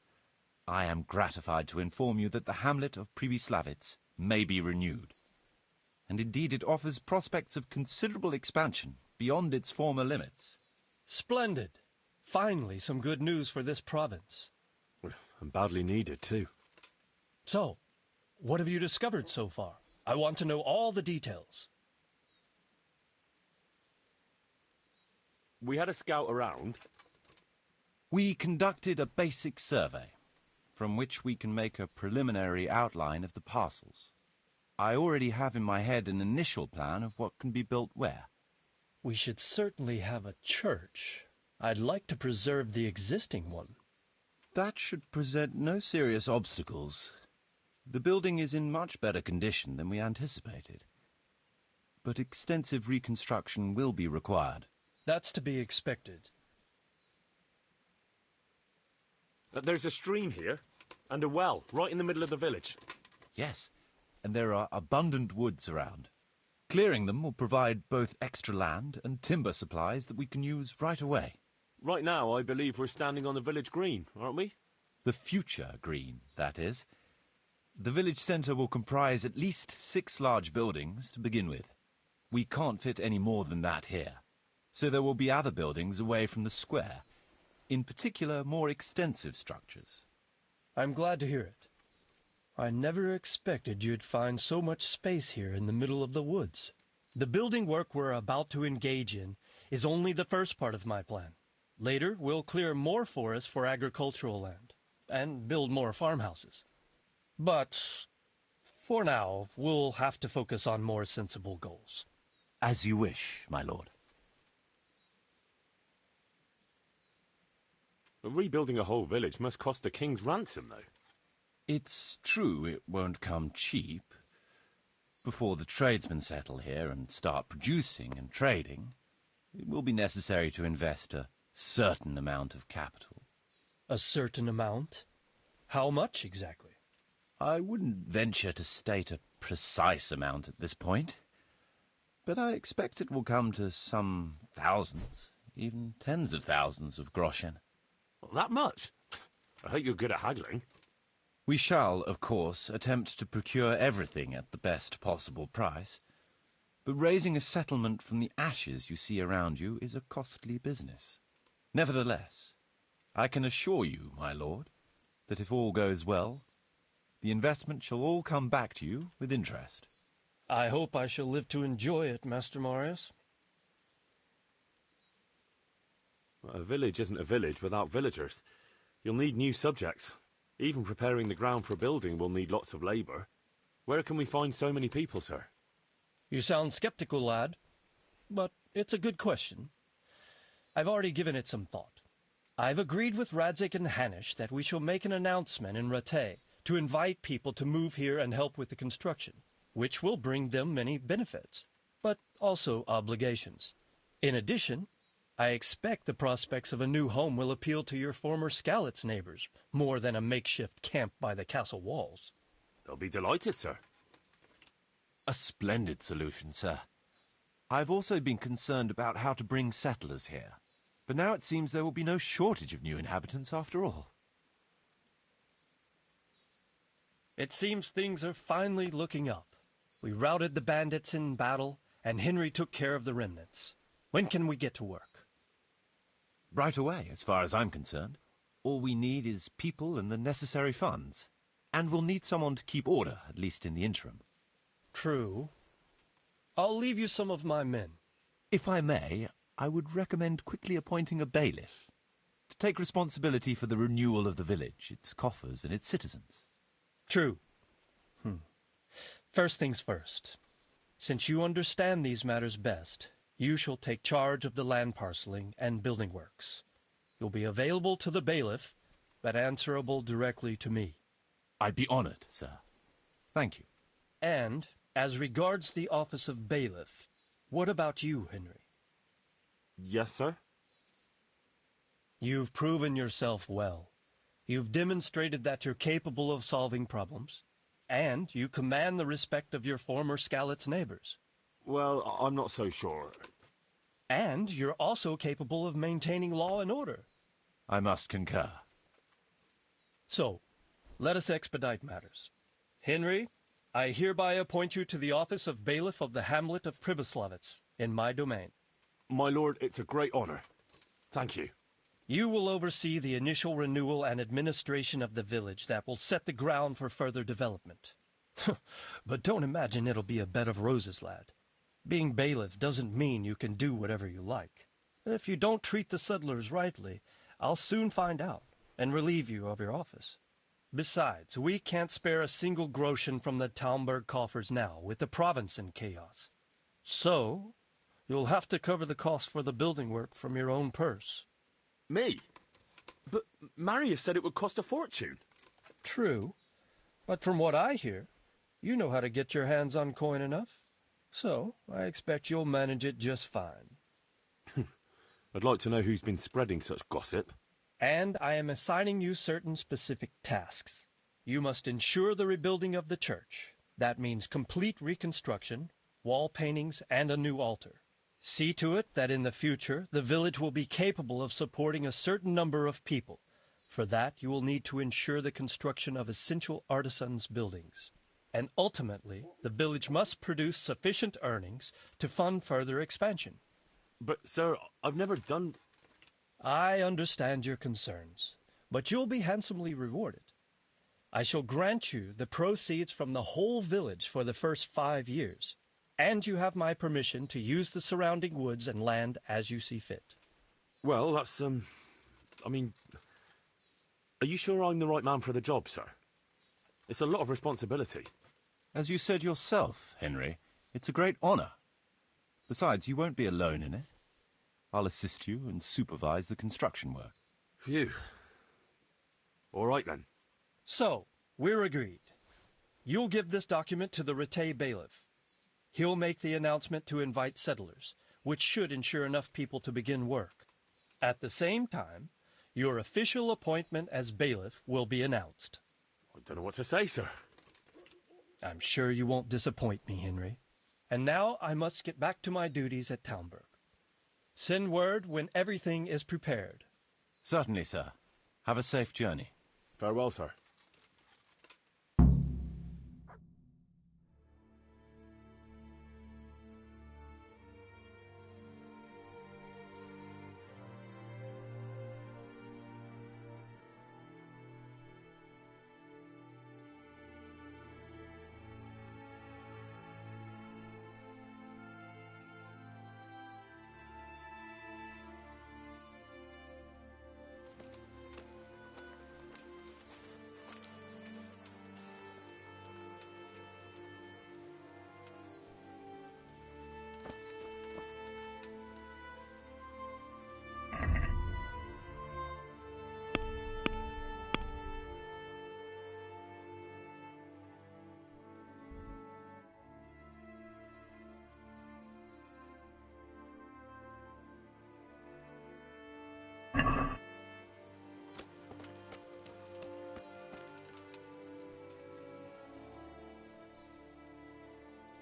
I am gratified to inform you that the hamlet of Pribyslavitz may be renewed. And indeed it offers prospects of considerable expansion beyond its former limits. Splendid. Finally, some good news for this province. And badly needed, too. So, what have you discovered so far? I want to know all the details. We had a scout around. We conducted a basic survey, from which we can make a preliminary outline of the parcels. I already have in my head an initial plan of what can be built where. We should certainly have a church. I'd like to preserve the existing one. That should present no serious obstacles. The building is in much better condition than we anticipated. But extensive reconstruction will be required. That's to be expected. There's a stream here, and a well, right in the middle of the village. Yes, and there are abundant woods around. Clearing them will provide both extra land and timber supplies that we can use right away. Right now, I believe we're standing on the village green, aren't we? The future green, that is. The village centre will comprise at least 6 large buildings to begin with. We can't fit any more than that here, so there will be other buildings away from the square, in particular more extensive structures. I'm glad to hear it. I never expected you'd find so much space here in the middle of the woods. The building work we're about to engage in is only the first part of my plan. Later, we'll clear more forests for agricultural land and build more farmhouses. But for now, we'll have to focus on more sensible goals. As you wish, my lord. Rebuilding a whole village must cost a king's ransom, though. It's true it won't come cheap. Before the tradesmen settle here and start producing and trading, it will be necessary to invest a certain amount of capital. A certain amount? How much exactly? I wouldn't venture to state a precise amount at this point, but I expect it will come to some thousands, even tens of thousands of groschen. That much? I hope you're good at haggling. We shall, of course, attempt to procure everything at the best possible price, but raising a settlement from the ashes you see around you is a costly business. Nevertheless, I can assure you, my lord, that if all goes well, the investment shall all come back to you with interest. I hope I shall live to enjoy it, Master Marius. A village isn't a village without villagers. You'll need new subjects. Even preparing the ground for a building will need lots of labour. Where can we find so many people, sir? You sound skeptical, lad, but it's a good question. I've already given it some thought. I've agreed with Radzik and Hanish that we shall make an announcement in Rattay to invite people to move here and help with the construction, which will bring them many benefits, but also obligations. In addition, I expect the prospects of a new home will appeal to your former Skalitz neighbors, more than a makeshift camp by the castle walls. They'll be delighted, sir. A splendid solution, sir. I've also been concerned about how to bring settlers here, but now it seems there will be no shortage of new inhabitants after all. It seems things are finally looking up. We routed the bandits in battle, and Henry took care of the remnants. When can we get to work? Right away, as far as I'm concerned. All we need is people and the necessary funds. And we'll need someone to keep order, at least in the interim. True. I'll leave you some of my men. If I may, I would recommend quickly appointing a bailiff to take responsibility for the renewal of the village, its coffers and its citizens. True. First things first. Since you understand these matters best, you shall take charge of the land parceling and building works. You'll be available to the bailiff, but answerable directly to me. I'd be honored, sir. Thank you. And, as regards the office of bailiff, what about you, Henry? Yes, sir? You've proven yourself well. You've demonstrated that you're capable of solving problems, and you command the respect of your former Skalitz neighbors. Well, I'm not so sure. And you're also capable of maintaining law and order. I must concur. So, let us expedite matters. Henry, I hereby appoint you to the office of bailiff of the hamlet of Pribyslavitz, in my domain. My lord, it's a great honor. Thank you. You will oversee the initial renewal and administration of the village that will set the ground for further development. But don't imagine it'll be a bed of roses, lad. Being bailiff doesn't mean you can do whatever you like. If you don't treat the settlers rightly, I'll soon find out and relieve you of your office. Besides, we can't spare a single groschen from the Talmberg coffers now, with the province in chaos. So, you'll have to cover the cost for the building work from your own purse. Me? But Marius said it would cost a fortune. True. But from what I hear, you know how to get your hands on coin enough. So, I expect you'll manage it just fine. I'd like to know who's been spreading such gossip. And I am assigning you certain specific tasks. You must ensure the rebuilding of the church. That means complete reconstruction, wall paintings, and a new altar. See to it that in the future the village will be capable of supporting a certain number of people. For that, you will need to ensure the construction of essential artisans' buildings. And ultimately, the village must produce sufficient earnings to fund further expansion. But, sir, I've never done... I understand your concerns, but you'll be handsomely rewarded. I shall grant you the proceeds from the whole village for the first 5 years, and you have my permission to use the surrounding woods and land as you see fit. Well, that's, I mean... Are you sure I'm the right man for the job, sir? It's a lot of responsibility. As you said yourself, Henry, it's a great honor. Besides, you won't be alone in it. I'll assist you and supervise the construction work. Phew. All right, then. So, we're agreed. You'll give this document to the Rete bailiff. He'll make the announcement to invite settlers, which should ensure enough people to begin work. At the same time, your official appointment as bailiff will be announced. I don't know what to say, sir. I'm sure you won't disappoint me, Henry. And now I must get back to my duties at Townburg. Send word when everything is prepared. Certainly, sir. Have a safe journey. Farewell, sir.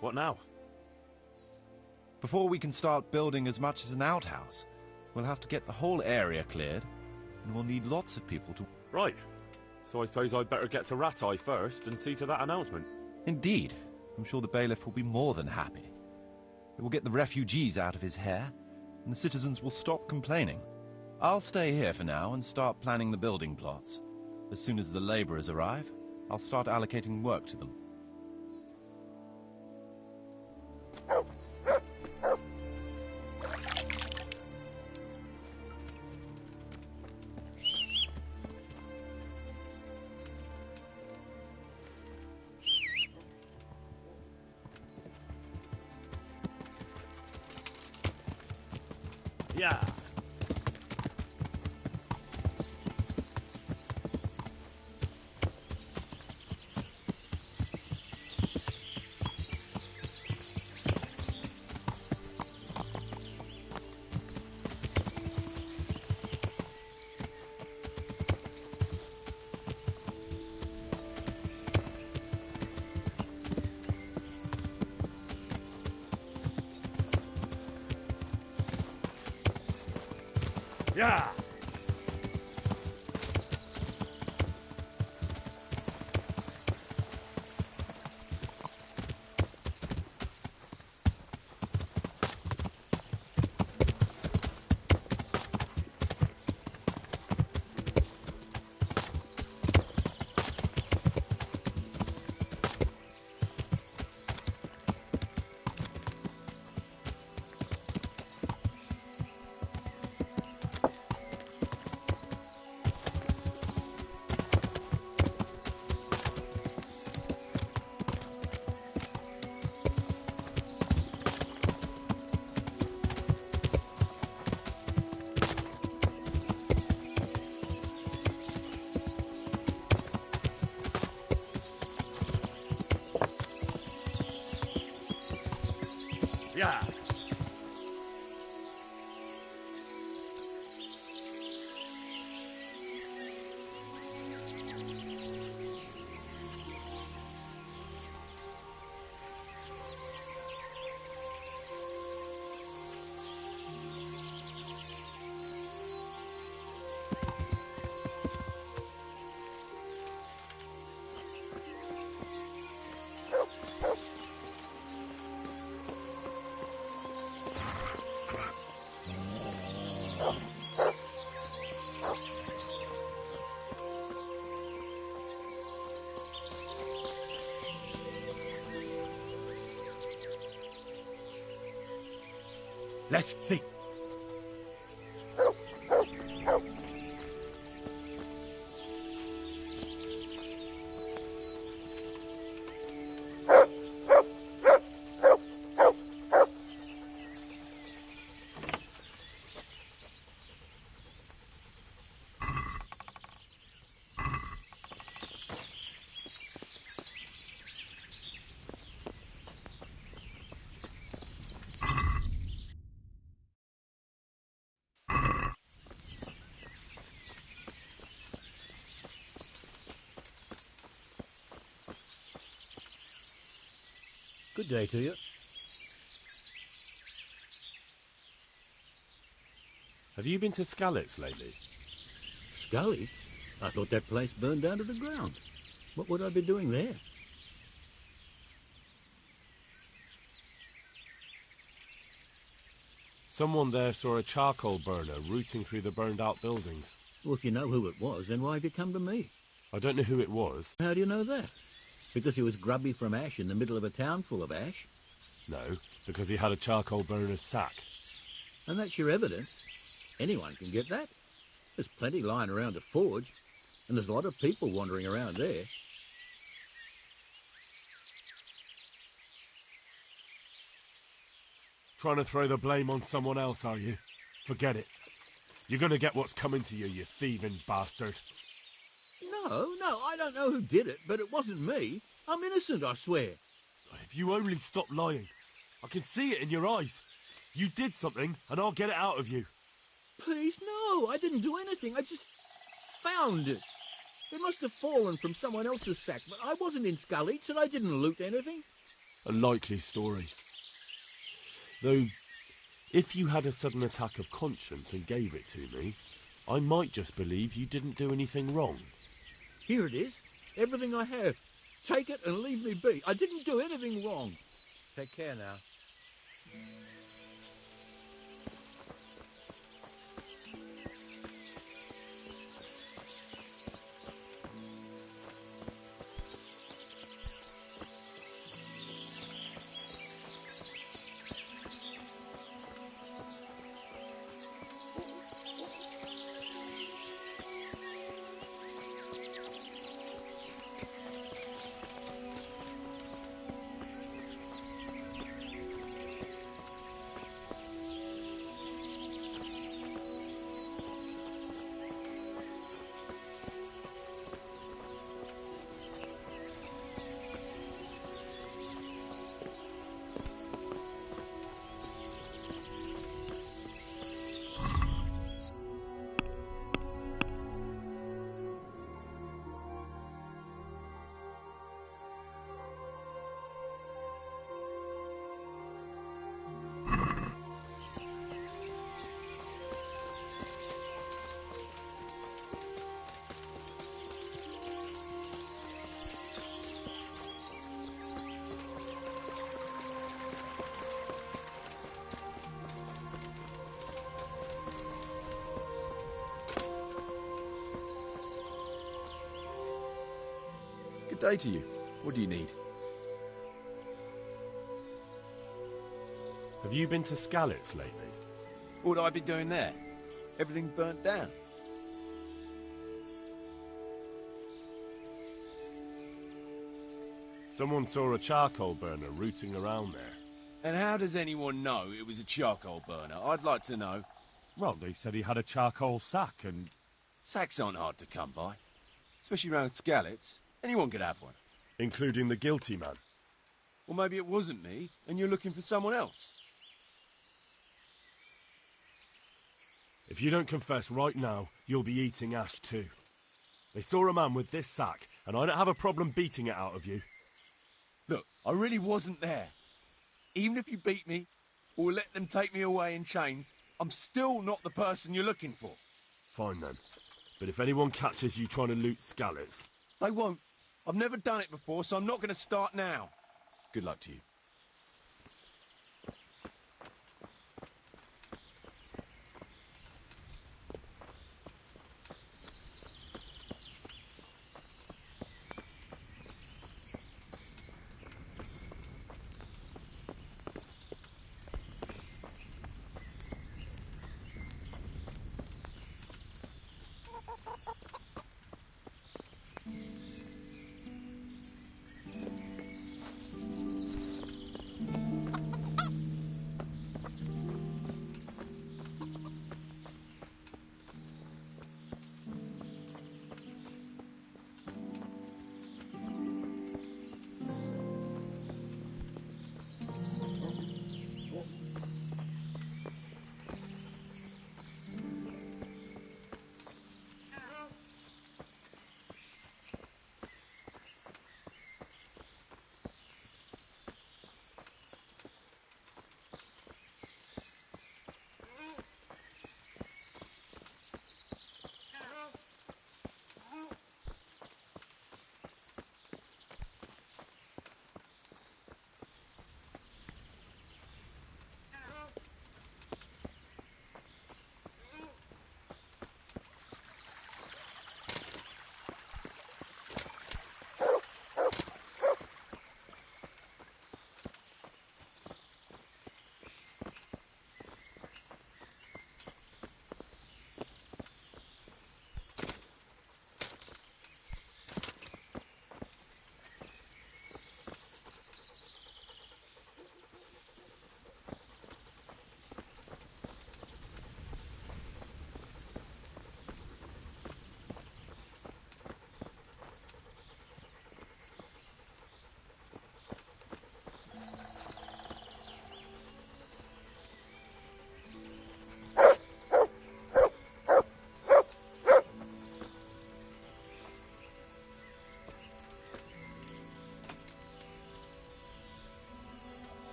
What now? Before we can start building as much as an outhouse, we'll have to get the whole area cleared, and we'll need lots of people to... Right. So I suppose I'd better get to Ratai first and see to that announcement. Indeed. I'm sure the bailiff will be more than happy. It will get the refugees out of his hair, and the citizens will stop complaining. I'll stay here for now and start planning the building plots. As soon as the labourers arrive, I'll start allocating work to them. Yeah. Yeah. Let's see. Good day to you. Have you been to Skalitz lately? Skalitz? I thought that place burned down to the ground. What would I be doing there? Someone there saw a charcoal burner rooting through the burned-out buildings. Well, if you know who it was, then why have you come to me? I don't know who it was. How do you know that? Because he was grubby from ash in the middle of a town full of ash? No, because he had a charcoal burner's sack. And that's your evidence? Anyone can get that. There's plenty lying around a forge, and there's a lot of people wandering around there. Trying to throw the blame on someone else, are you? Forget it. You're going to get what's coming to you, you thieving bastard. No, I don't know who did it, but it wasn't me. I'm innocent, I swear. If you only stop lying. I can see it in your eyes. You did something, and I'll get it out of you. Please, no, I didn't do anything. I just found it. It must have fallen from someone else's sack, but I wasn't in Skalitz and I didn't loot anything. A likely story. Though, if you had a sudden attack of conscience and gave it to me, I might just believe you didn't do anything wrong. Here it is. Everything I have. Take it and leave me be. I didn't do anything wrong. Take care now. Good day to you. What do you need? Have you been to Skalitz lately? What would I be doing there? Everything burnt down. Someone saw a charcoal burner rooting around there. And how does anyone know it was a charcoal burner? I'd like to know. Well, they said he had a charcoal sack and... Sacks aren't hard to come by. Especially around Skalitz. Anyone could have one. Including the guilty man. Or maybe it wasn't me, and you're looking for someone else. If you don't confess right now, you'll be eating ash too. They saw a man with this sack, and I don't have a problem beating it out of you. Look, I really wasn't there. Even if you beat me, or let them take me away in chains, I'm still not the person you're looking for. Fine then. But if anyone catches you trying to loot Skalitz... They won't. I've never done it before, so I'm not going to start now. Good luck to you.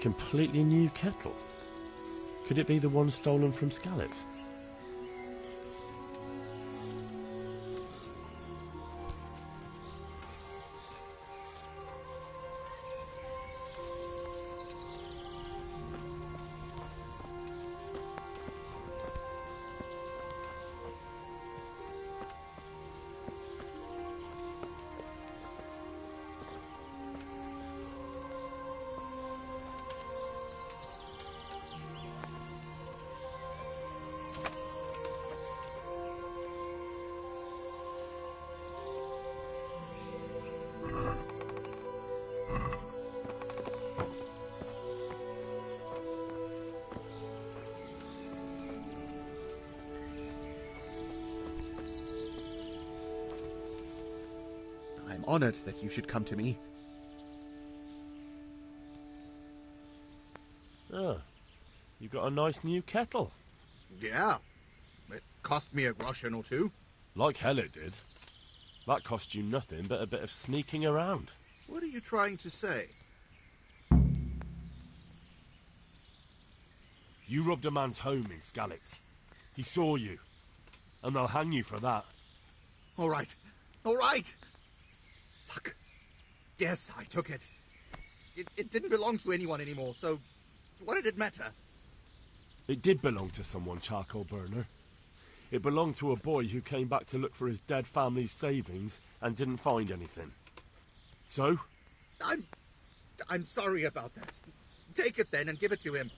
completely new kettle. Could it be the one stolen from Skalitz? I'm honored that you should come to me. Ah, you got a nice new kettle. Yeah. It cost me a groschen or two. Like hell it did. That cost you nothing but a bit of sneaking around. What are you trying to say? You robbed a man's home in Skalitz. He saw you. And they'll hang you for that. All right. All right! Fuck. Yes, I took it. It didn't belong to anyone anymore, so what did it matter? It did belong to someone, Charcoal Burner. It belonged to a boy who came back to look for his dead family's savings and didn't find anything. So? I'm sorry about that. Take it then and give it to him.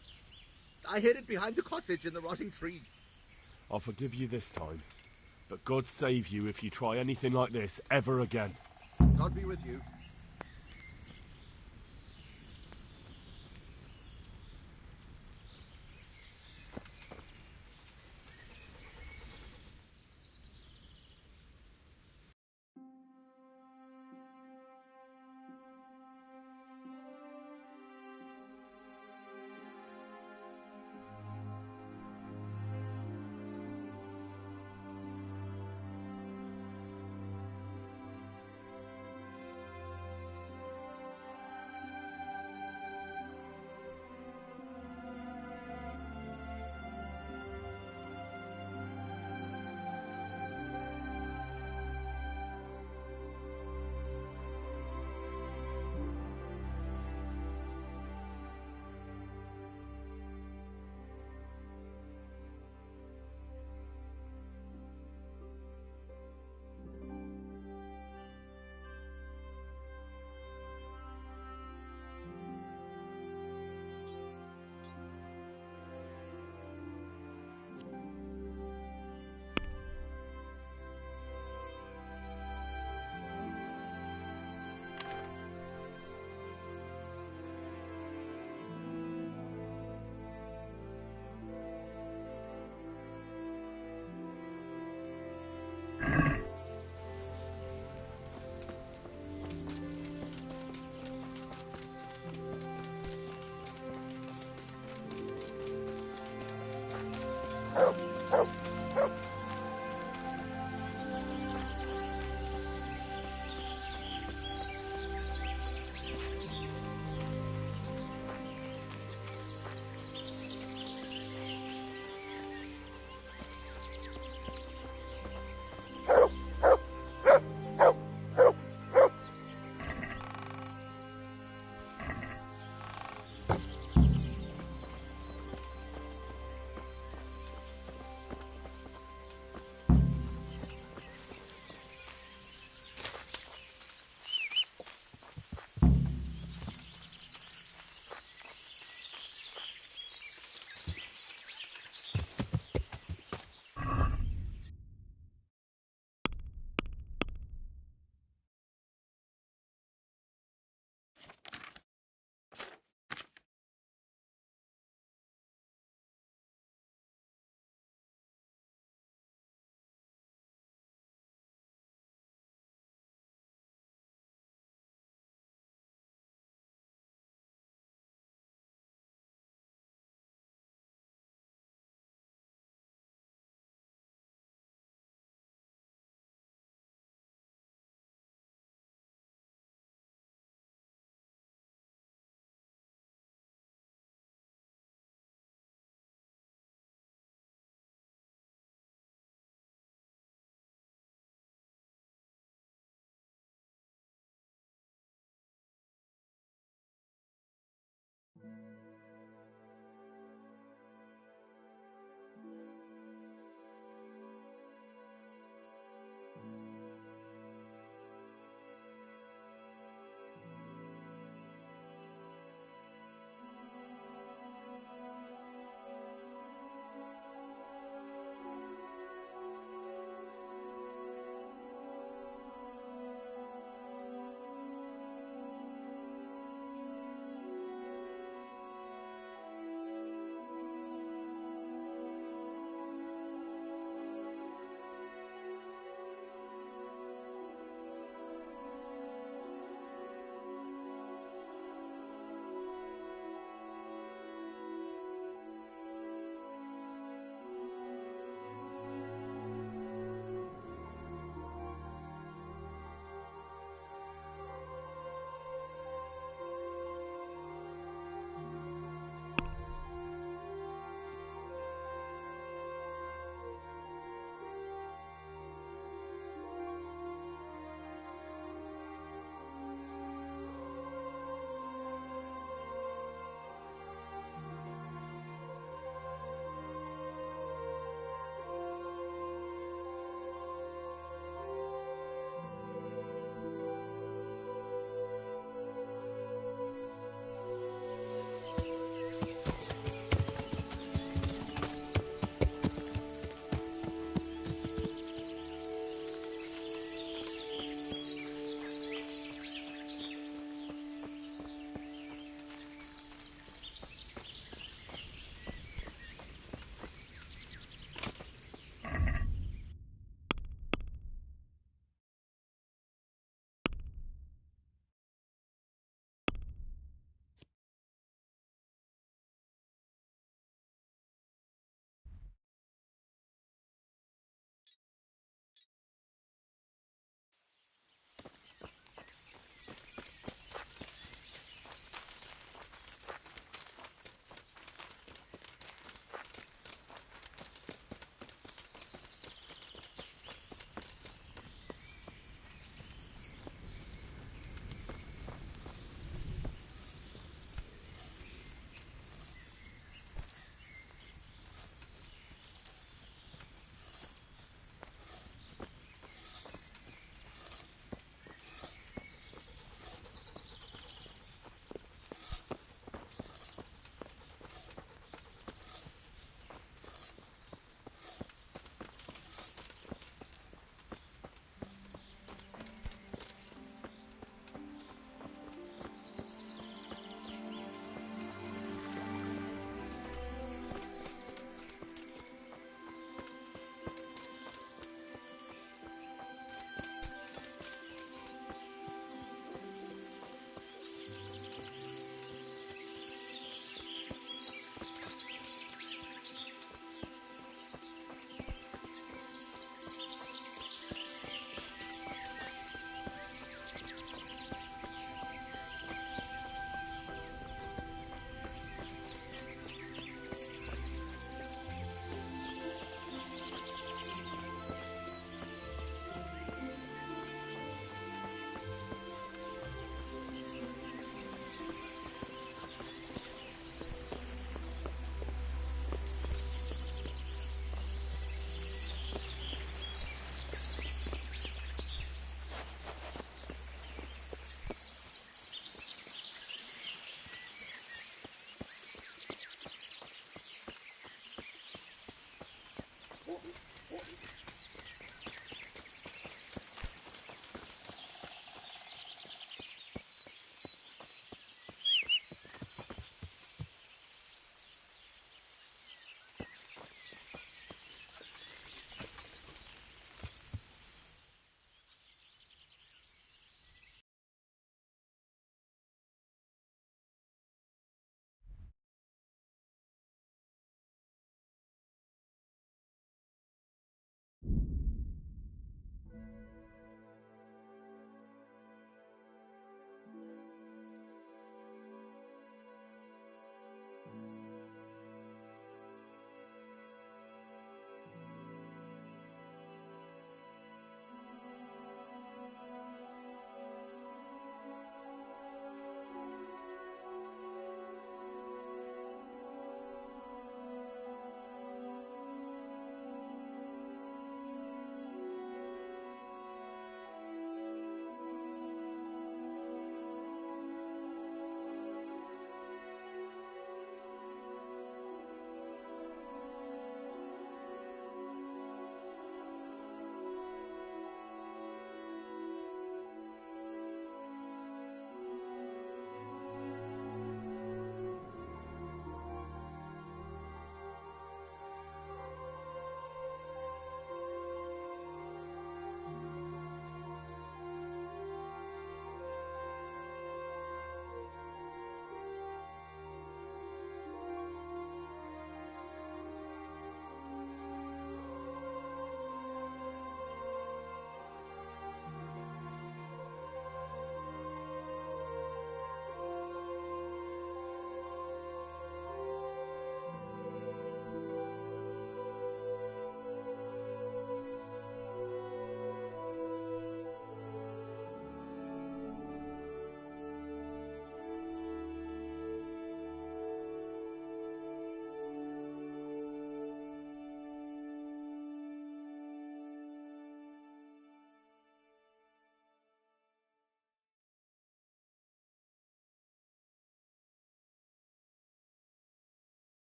I hid it behind the cottage in the rotting tree. I'll forgive you this time. But God save you if you try anything like this ever again. God be with you.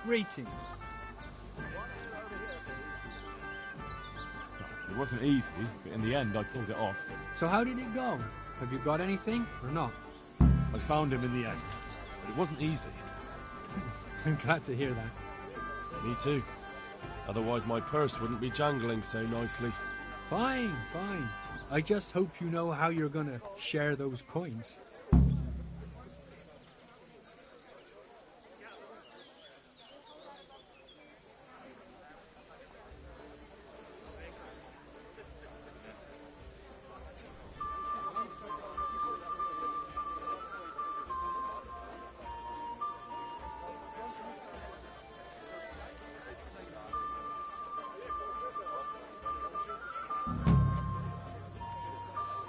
Greetings. It wasn't easy, but in the end I pulled it off. So how did it go? Have you got anything, or not? I found him in the end, but it wasn't easy. I'm glad to hear that. Me too. Otherwise my purse wouldn't be jangling so nicely. Fine, fine. I just hope you know how you're gonna share those coins.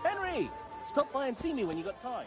Henry! Stop by and see me when you got time.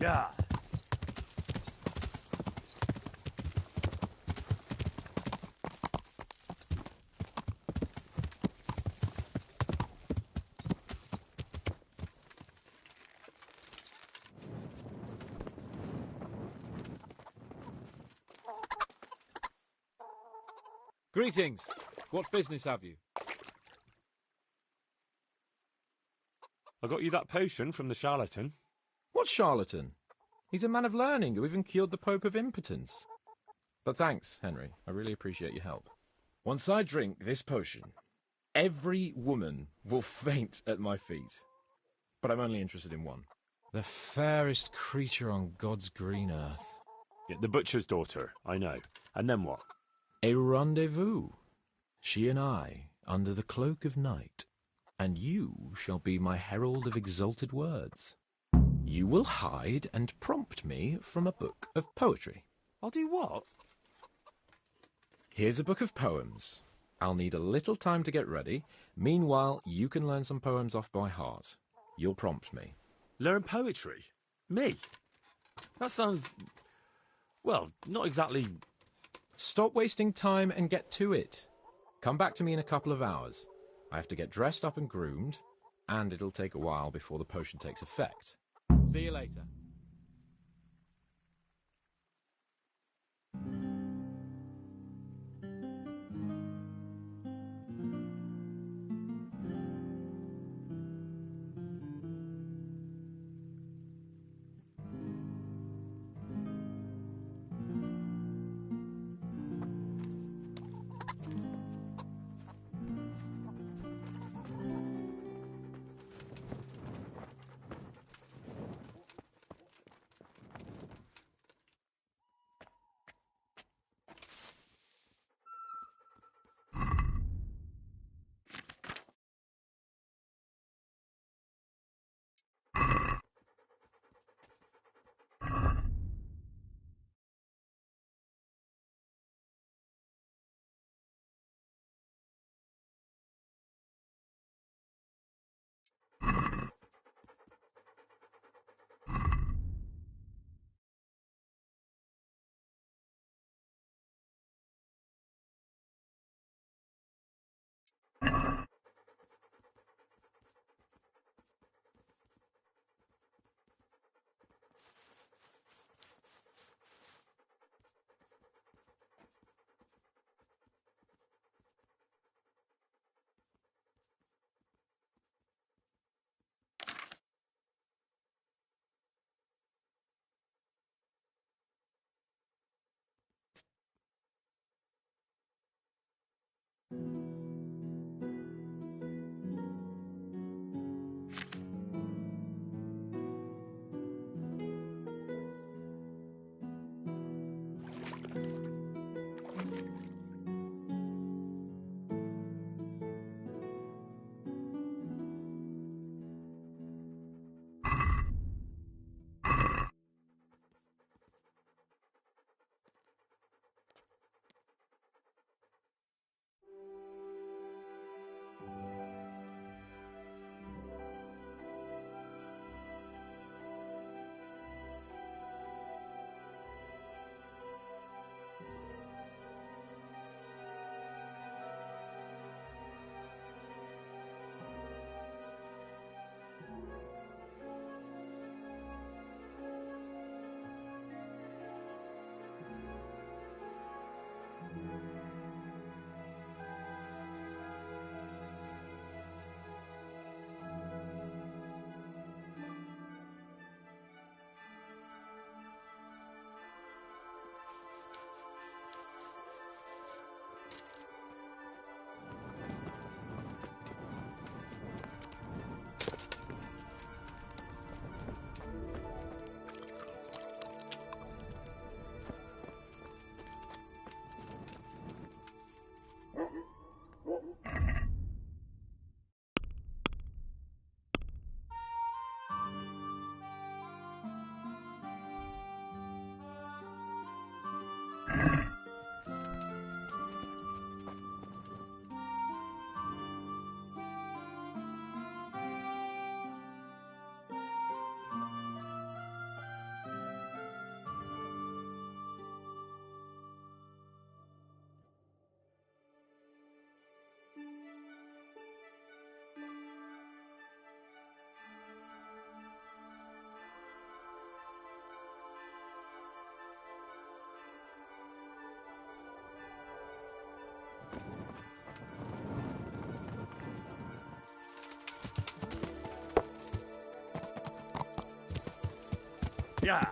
Yeah. Greetings. What business have you? I got you that potion from the charlatan. What charlatan? He's a man of learning who even cured the Pope of impotence. But thanks, Henry. I really appreciate your help. Once I drink this potion, every woman will faint at my feet. But I'm only interested in one. The fairest creature on God's green earth. Yeah, the butcher's daughter, I know. And then what? A rendezvous. She and I, under the cloak of night. And you shall be my herald of exalted words. You will hide and prompt me from a book of poetry. I'll do what? Here's a book of poems. I'll need a little time to get ready. Meanwhile, you can learn some poems off by heart. You'll prompt me. Learn poetry? Me? That sounds... well, not exactly... Stop wasting time and get to it. Come back to me in a couple of hours. I have to get dressed up and groomed, and it'll take a while before the potion takes effect. See you later. Yeah.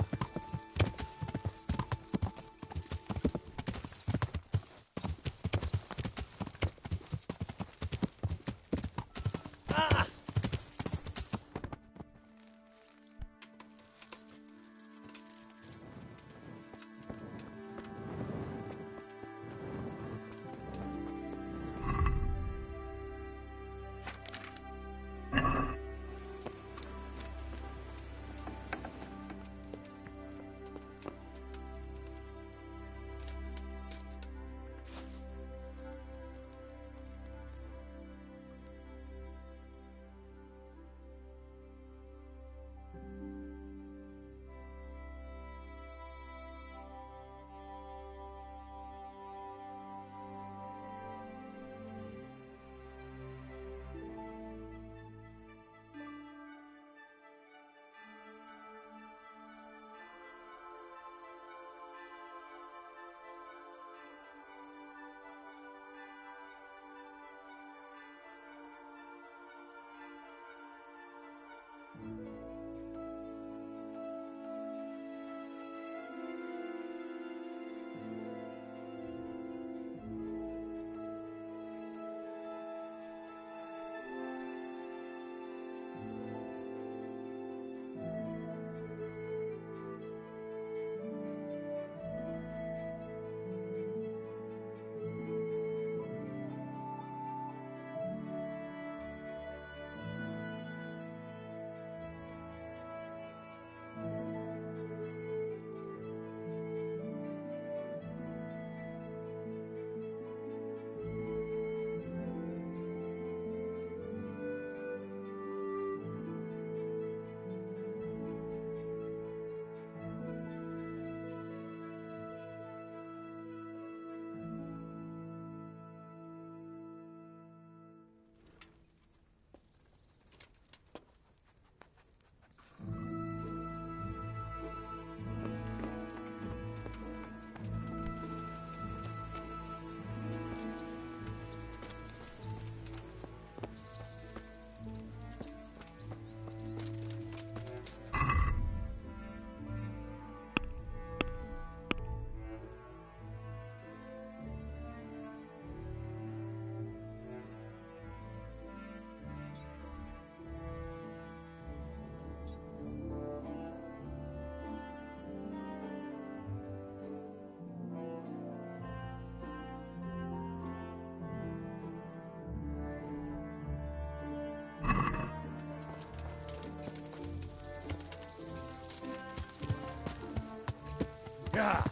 Yeah.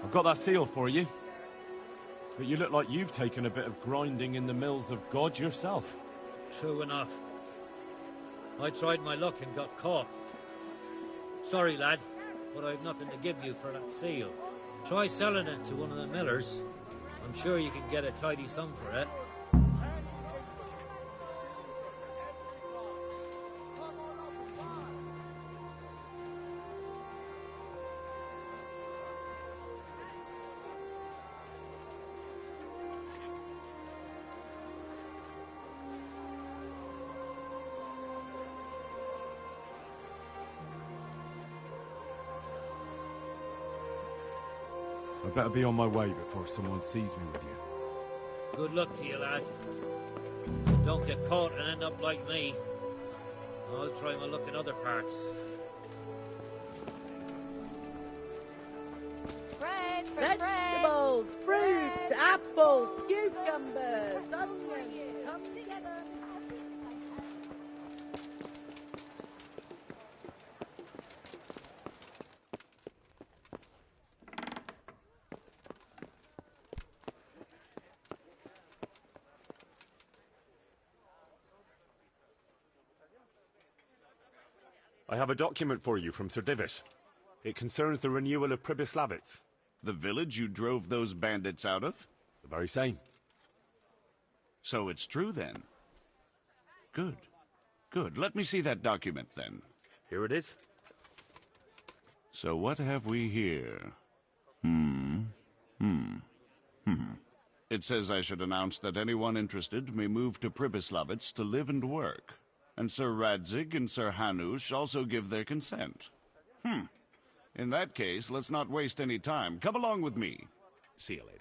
I've got that seal for you. But you look like you've taken a bit of grinding in the mills of God yourself. True enough. I tried my luck and got caught. Sorry, lad, but I've nothing to give you for that seal. Try selling it to one of the millers. I'm sure you can get a tidy sum for it. I better be on my way before someone sees me with you. Good luck to you, lad. And don't get caught and end up like me. I'll try my luck in other parts. Bread for Vegetables, fruits, apples, cucumbers, onions, come together. I have a document for you from Sir Divish. It concerns the renewal of Pribyslavitz. The village you drove those bandits out of? The very same. So it's true, then? Good. Good. Let me see that document, then. Here it is. So what have we here? It says I should announce that anyone interested may move to Pribyslavitz to live and work. And Sir Radzig and Sir Hanush also give their consent. In that case, let's not waste any time. Come along with me. See you later.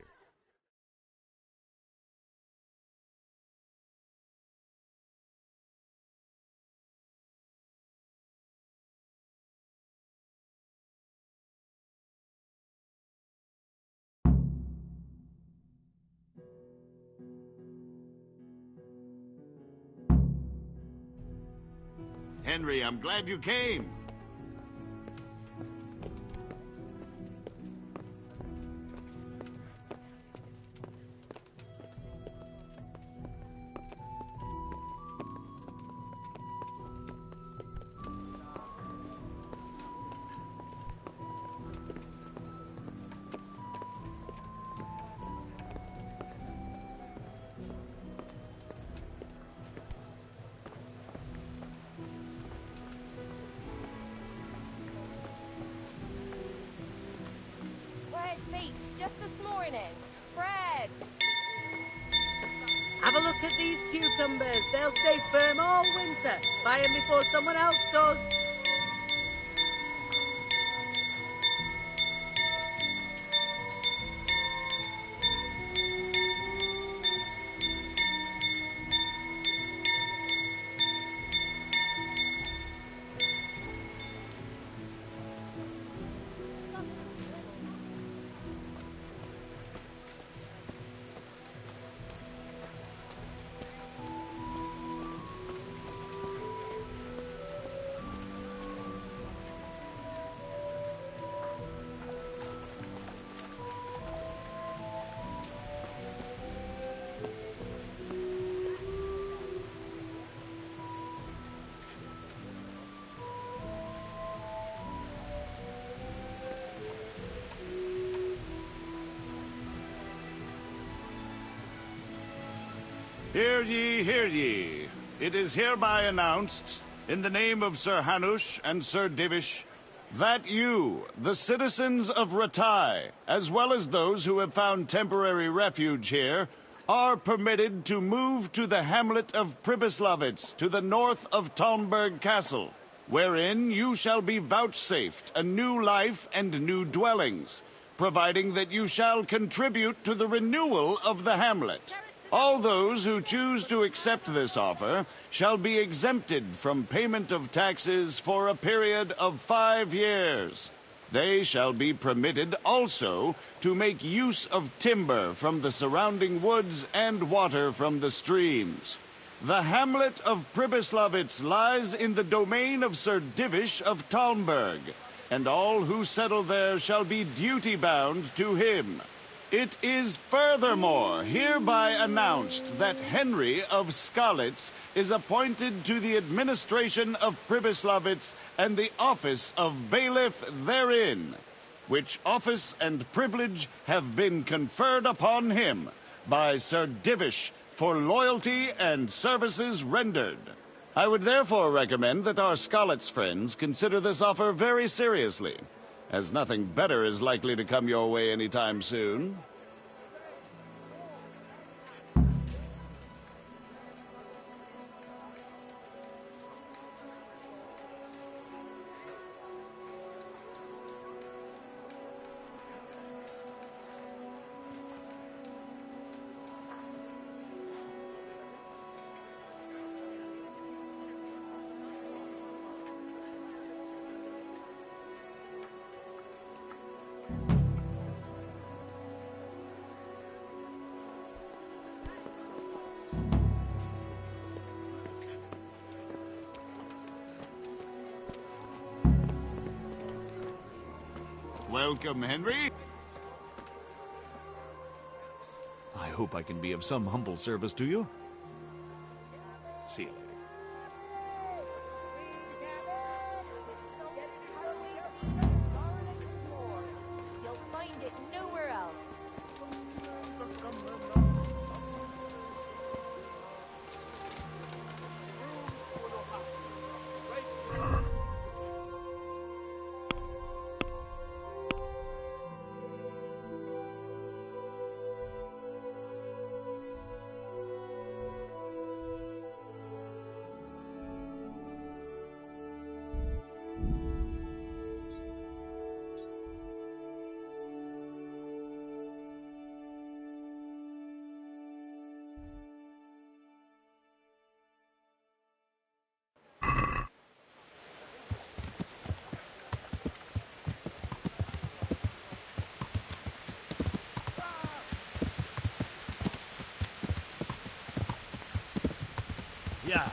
Henry, I'm glad you came. Just this morning. Bread. Have a look at these cucumbers. They'll stay firm all winter. Buy them before someone else does. Hear ye, hear ye. It is hereby announced, in the name of Sir Hanush and Sir Divish, that you, the citizens of Ratai, as well as those who have found temporary refuge here, are permitted to move to the hamlet of Pribyslavitz to the north of Talmberg Castle, wherein you shall be vouchsafed a new life and new dwellings, providing that you shall contribute to the renewal of the hamlet. All those who choose to accept this offer shall be exempted from payment of taxes for a period of 5 years. They shall be permitted also to make use of timber from the surrounding woods and water from the streams. The hamlet of Pribyslavitz lies in the domain of Sir Divish of Talmberg, and all who settle there shall be duty-bound to him. It is furthermore hereby announced that Henry of Skalitz is appointed to the administration of Pribyslavitz and the office of bailiff therein, which office and privilege have been conferred upon him by Sir Divish for loyalty and services rendered. I would therefore recommend that our Skalitz friends consider this offer very seriously, as nothing better is likely to come your way anytime soon. Welcome, Henry. I hope I can be of some humble service to you. See you later. You'll find it nowhere else. Yeah.